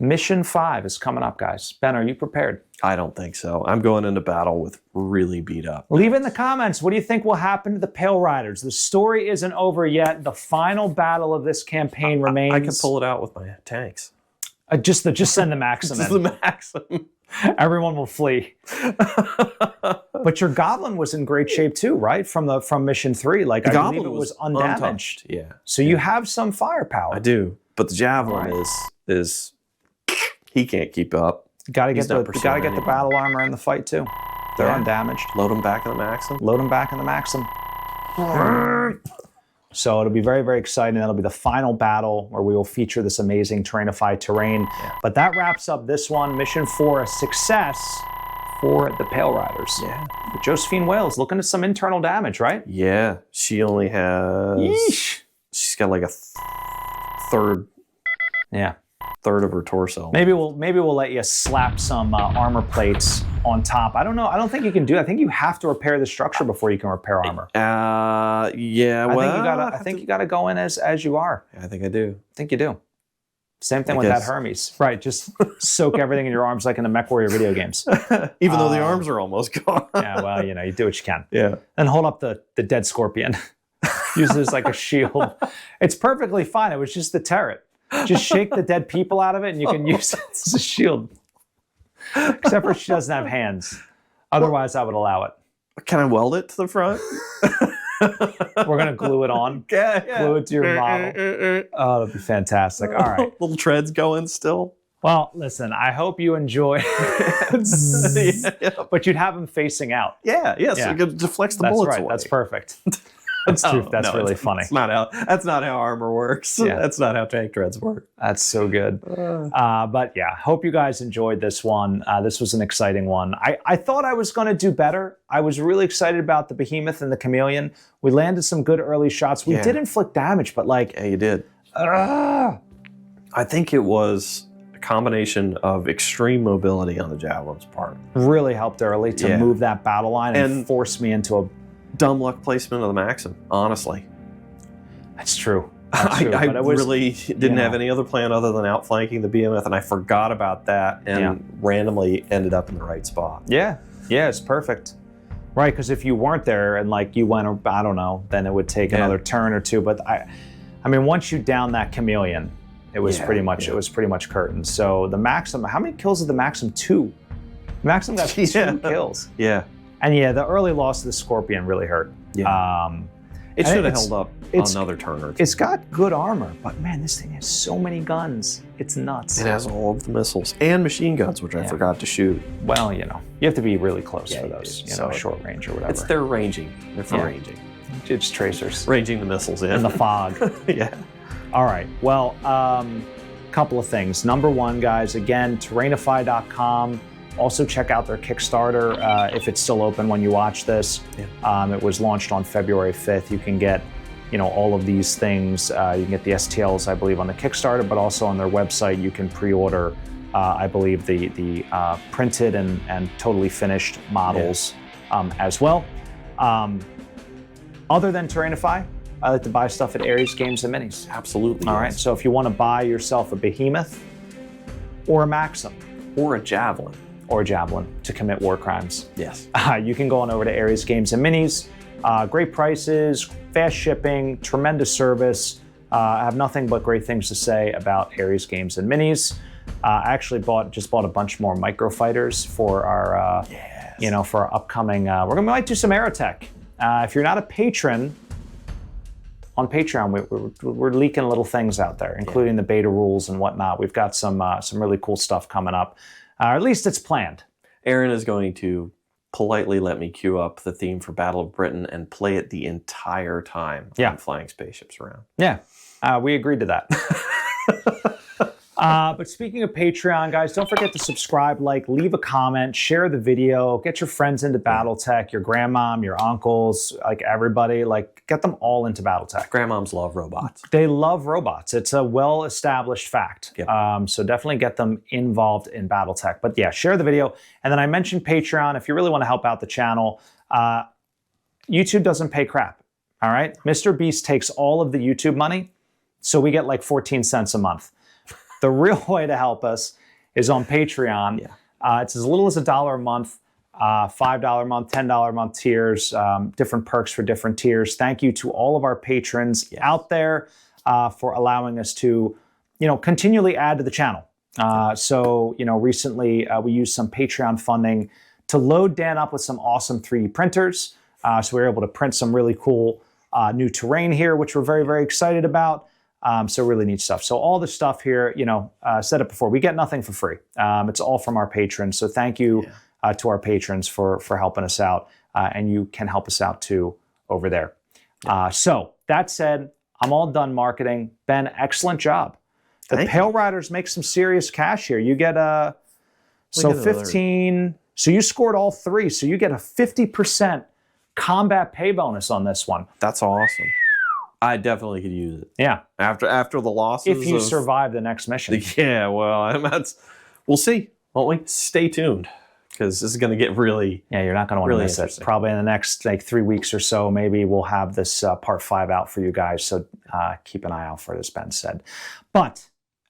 Mission 5 is coming up, guys. Ben, are you prepared? I don't think so. I'm going into battle with really beat up. Leave in the comments, what do you think will happen to the Pale Riders? The story isn't over yet. The final battle of this campaign remains. I can pull it out with my tanks. Just send the Maxim in. Just the Maxim. Everyone will flee. But your Goblin was in great shape too, right? From mission 3. Like the I Goblin believe it was undamaged. Untouched. Yeah. So you have some firepower. I do. But the Javelin is he can't keep up. Gotta get the battle armor in the fight too. They're undamaged. Load them back in the Maxim. Load them back in the Maxim. So it'll be very, very exciting. That'll be the final battle where we will feature this amazing terrainified terrain. Yeah. But that wraps up this one. Mission 4, a success for the Pale Riders. Yeah. But Josephine Wales looking at some internal damage, right? Yeah. She only has... Yeesh. She's got like a third... Yeah. Third of her torso. Maybe we'll let you slap some armor plates on top. I don't know. I don't think you can do that. I think you have to repair the structure before you can repair armor. Yeah. I think you gotta go in as you are. I think I do. I think you do. Same thing with that Hermes. Right. Just soak everything in your arms like in the MechWarrior video games. Even though the arms are almost gone. Yeah. Well, you do what you can. Yeah. And hold up the dead scorpion. Use it as like a shield. It's perfectly fine. It was just the turret. Just shake the dead people out of it and you can use it as a shield. Except for she doesn't have hands. Otherwise, I would allow it. Can I weld it to the front? We're going to glue it on. Yeah. Glue it to your model. Oh, that'd be fantastic. All right. Little treads going still. Well, listen, I hope you enjoy, but you'd have them facing out. Yeah, so it deflects the bullets away. That's perfect. That's really funny. That's not how armor works. Yeah. That's not how tank treads work. That's so good. But yeah, hope you guys enjoyed this one. This was an exciting one. I thought I was going to do better. I was really excited about the Behemoth and the Chameleon. We landed some good early shots. We did inflict damage, but like... Yeah, you did. I think it was a combination of extreme mobility on the Javelin's part. Really helped early to move that battle line and force me into a... dumb luck placement of the Maxim, honestly. That's true. I really didn't have any other plan other than outflanking the behemoth, and I forgot about that and randomly ended up in the right spot. Yeah, it's perfect. Right, because if you weren't there and like you went, I don't know, then it would take another turn or two. But I mean, once you down that Chameleon, it was pretty much curtains. So the Maxim, how many kills did the Maxim? 2. The Maxim got 2 kills. Yeah. And the early loss of the Scorpion really hurt. Yeah. It should have held up another turn or two. It's got good armor, but man, this thing has so many guns. It's nuts. It has all of the missiles and machine guns, which I forgot to shoot. Well, you have to be really close for those, short range or whatever. It's their ranging. They're for ranging. It's tracers. Ranging the missiles in. In the fog. Yeah. All right. Well, couple of things. Number one, guys, again, terrainify.com. Also check out their Kickstarter if it's still open when you watch this. Yeah. It was launched on February 5th. You can get, all of these things. You can get the STLs, I believe, on the Kickstarter, but also on their website you can pre-order, I believe, the printed and totally finished models as well. Other than Terrainify, I like to buy stuff at Ares Games and Minis. Absolutely. All right. So if you want to buy yourself a Behemoth or a Maxim or a Javelin. To commit war crimes. Yes. You can go on over to Ares Games and Minis. Great prices, fast shipping, tremendous service. I have nothing but great things to say about Ares Games and Minis. I actually just bought a bunch more microfighters for our, for our upcoming. Might do some Aerotech. If you're not a patron on Patreon, we're leaking little things out there, including the beta rules and whatnot. We've got some really cool stuff coming up. Or at least it's planned. Aaron is going to politely let me queue up the theme for Battle of Britain and play it the entire time I'm flying spaceships around. Yeah, we agreed to that. But speaking of Patreon, guys, don't forget to subscribe, leave a comment, share the video, get your friends into BattleTech, your grandmom, your uncles, everybody, get them all into BattleTech. Grandmoms love robots. They love robots. It's a well-established fact. Yep. So definitely get them involved in BattleTech. But yeah, share the video. And then I mentioned Patreon. If you really want to help out the channel, YouTube doesn't pay crap. All right? Mr. Beast takes all of the YouTube money, so we get 14 cents a month. The real way to help us is on Patreon. Yeah. It's as little as $1 a month, $5 a month, $10 a month tiers, different perks for different tiers. Thank you to all of our patrons out there for allowing us to, continually add to the channel. So, recently we used some Patreon funding to load Dan up with some awesome 3D printers. So we were able to print some really cool new terrain here, which we're very, very excited about. So really neat stuff. So all the stuff here, said it before, we get nothing for free. It's all from our patrons. So thank you to our patrons for helping us out. And you can help us out too over there. So that said, I'm all done marketing. Ben, excellent job. The Pale Riders make some serious cash here. You get 15. So you scored all 3. So you get a 50% combat pay bonus on this one. That's awesome. I definitely could use it. Yeah. After the losses. If you survive the next mission. Yeah, well, we'll see, won't we? Stay tuned, because this is going to get really Yeah, you're not going to want to miss it. Probably in the next 3 weeks or so, maybe we'll have this part 5 out for you guys. So keep an eye out for this, Ben said. But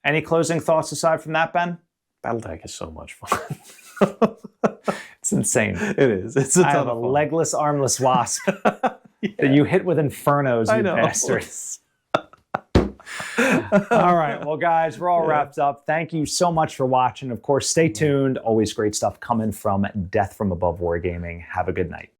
any closing thoughts aside from that, Ben? BattleTech is so much fun. It's insane. It is. It's a ton I have of a fun. legless, armless wasp that you hit with infernos, you bastards. All right. Well, guys, we're all wrapped up. Thank you so much for watching. Of course, stay tuned. Always great stuff coming from Death from Above Wargaming. Have a good night.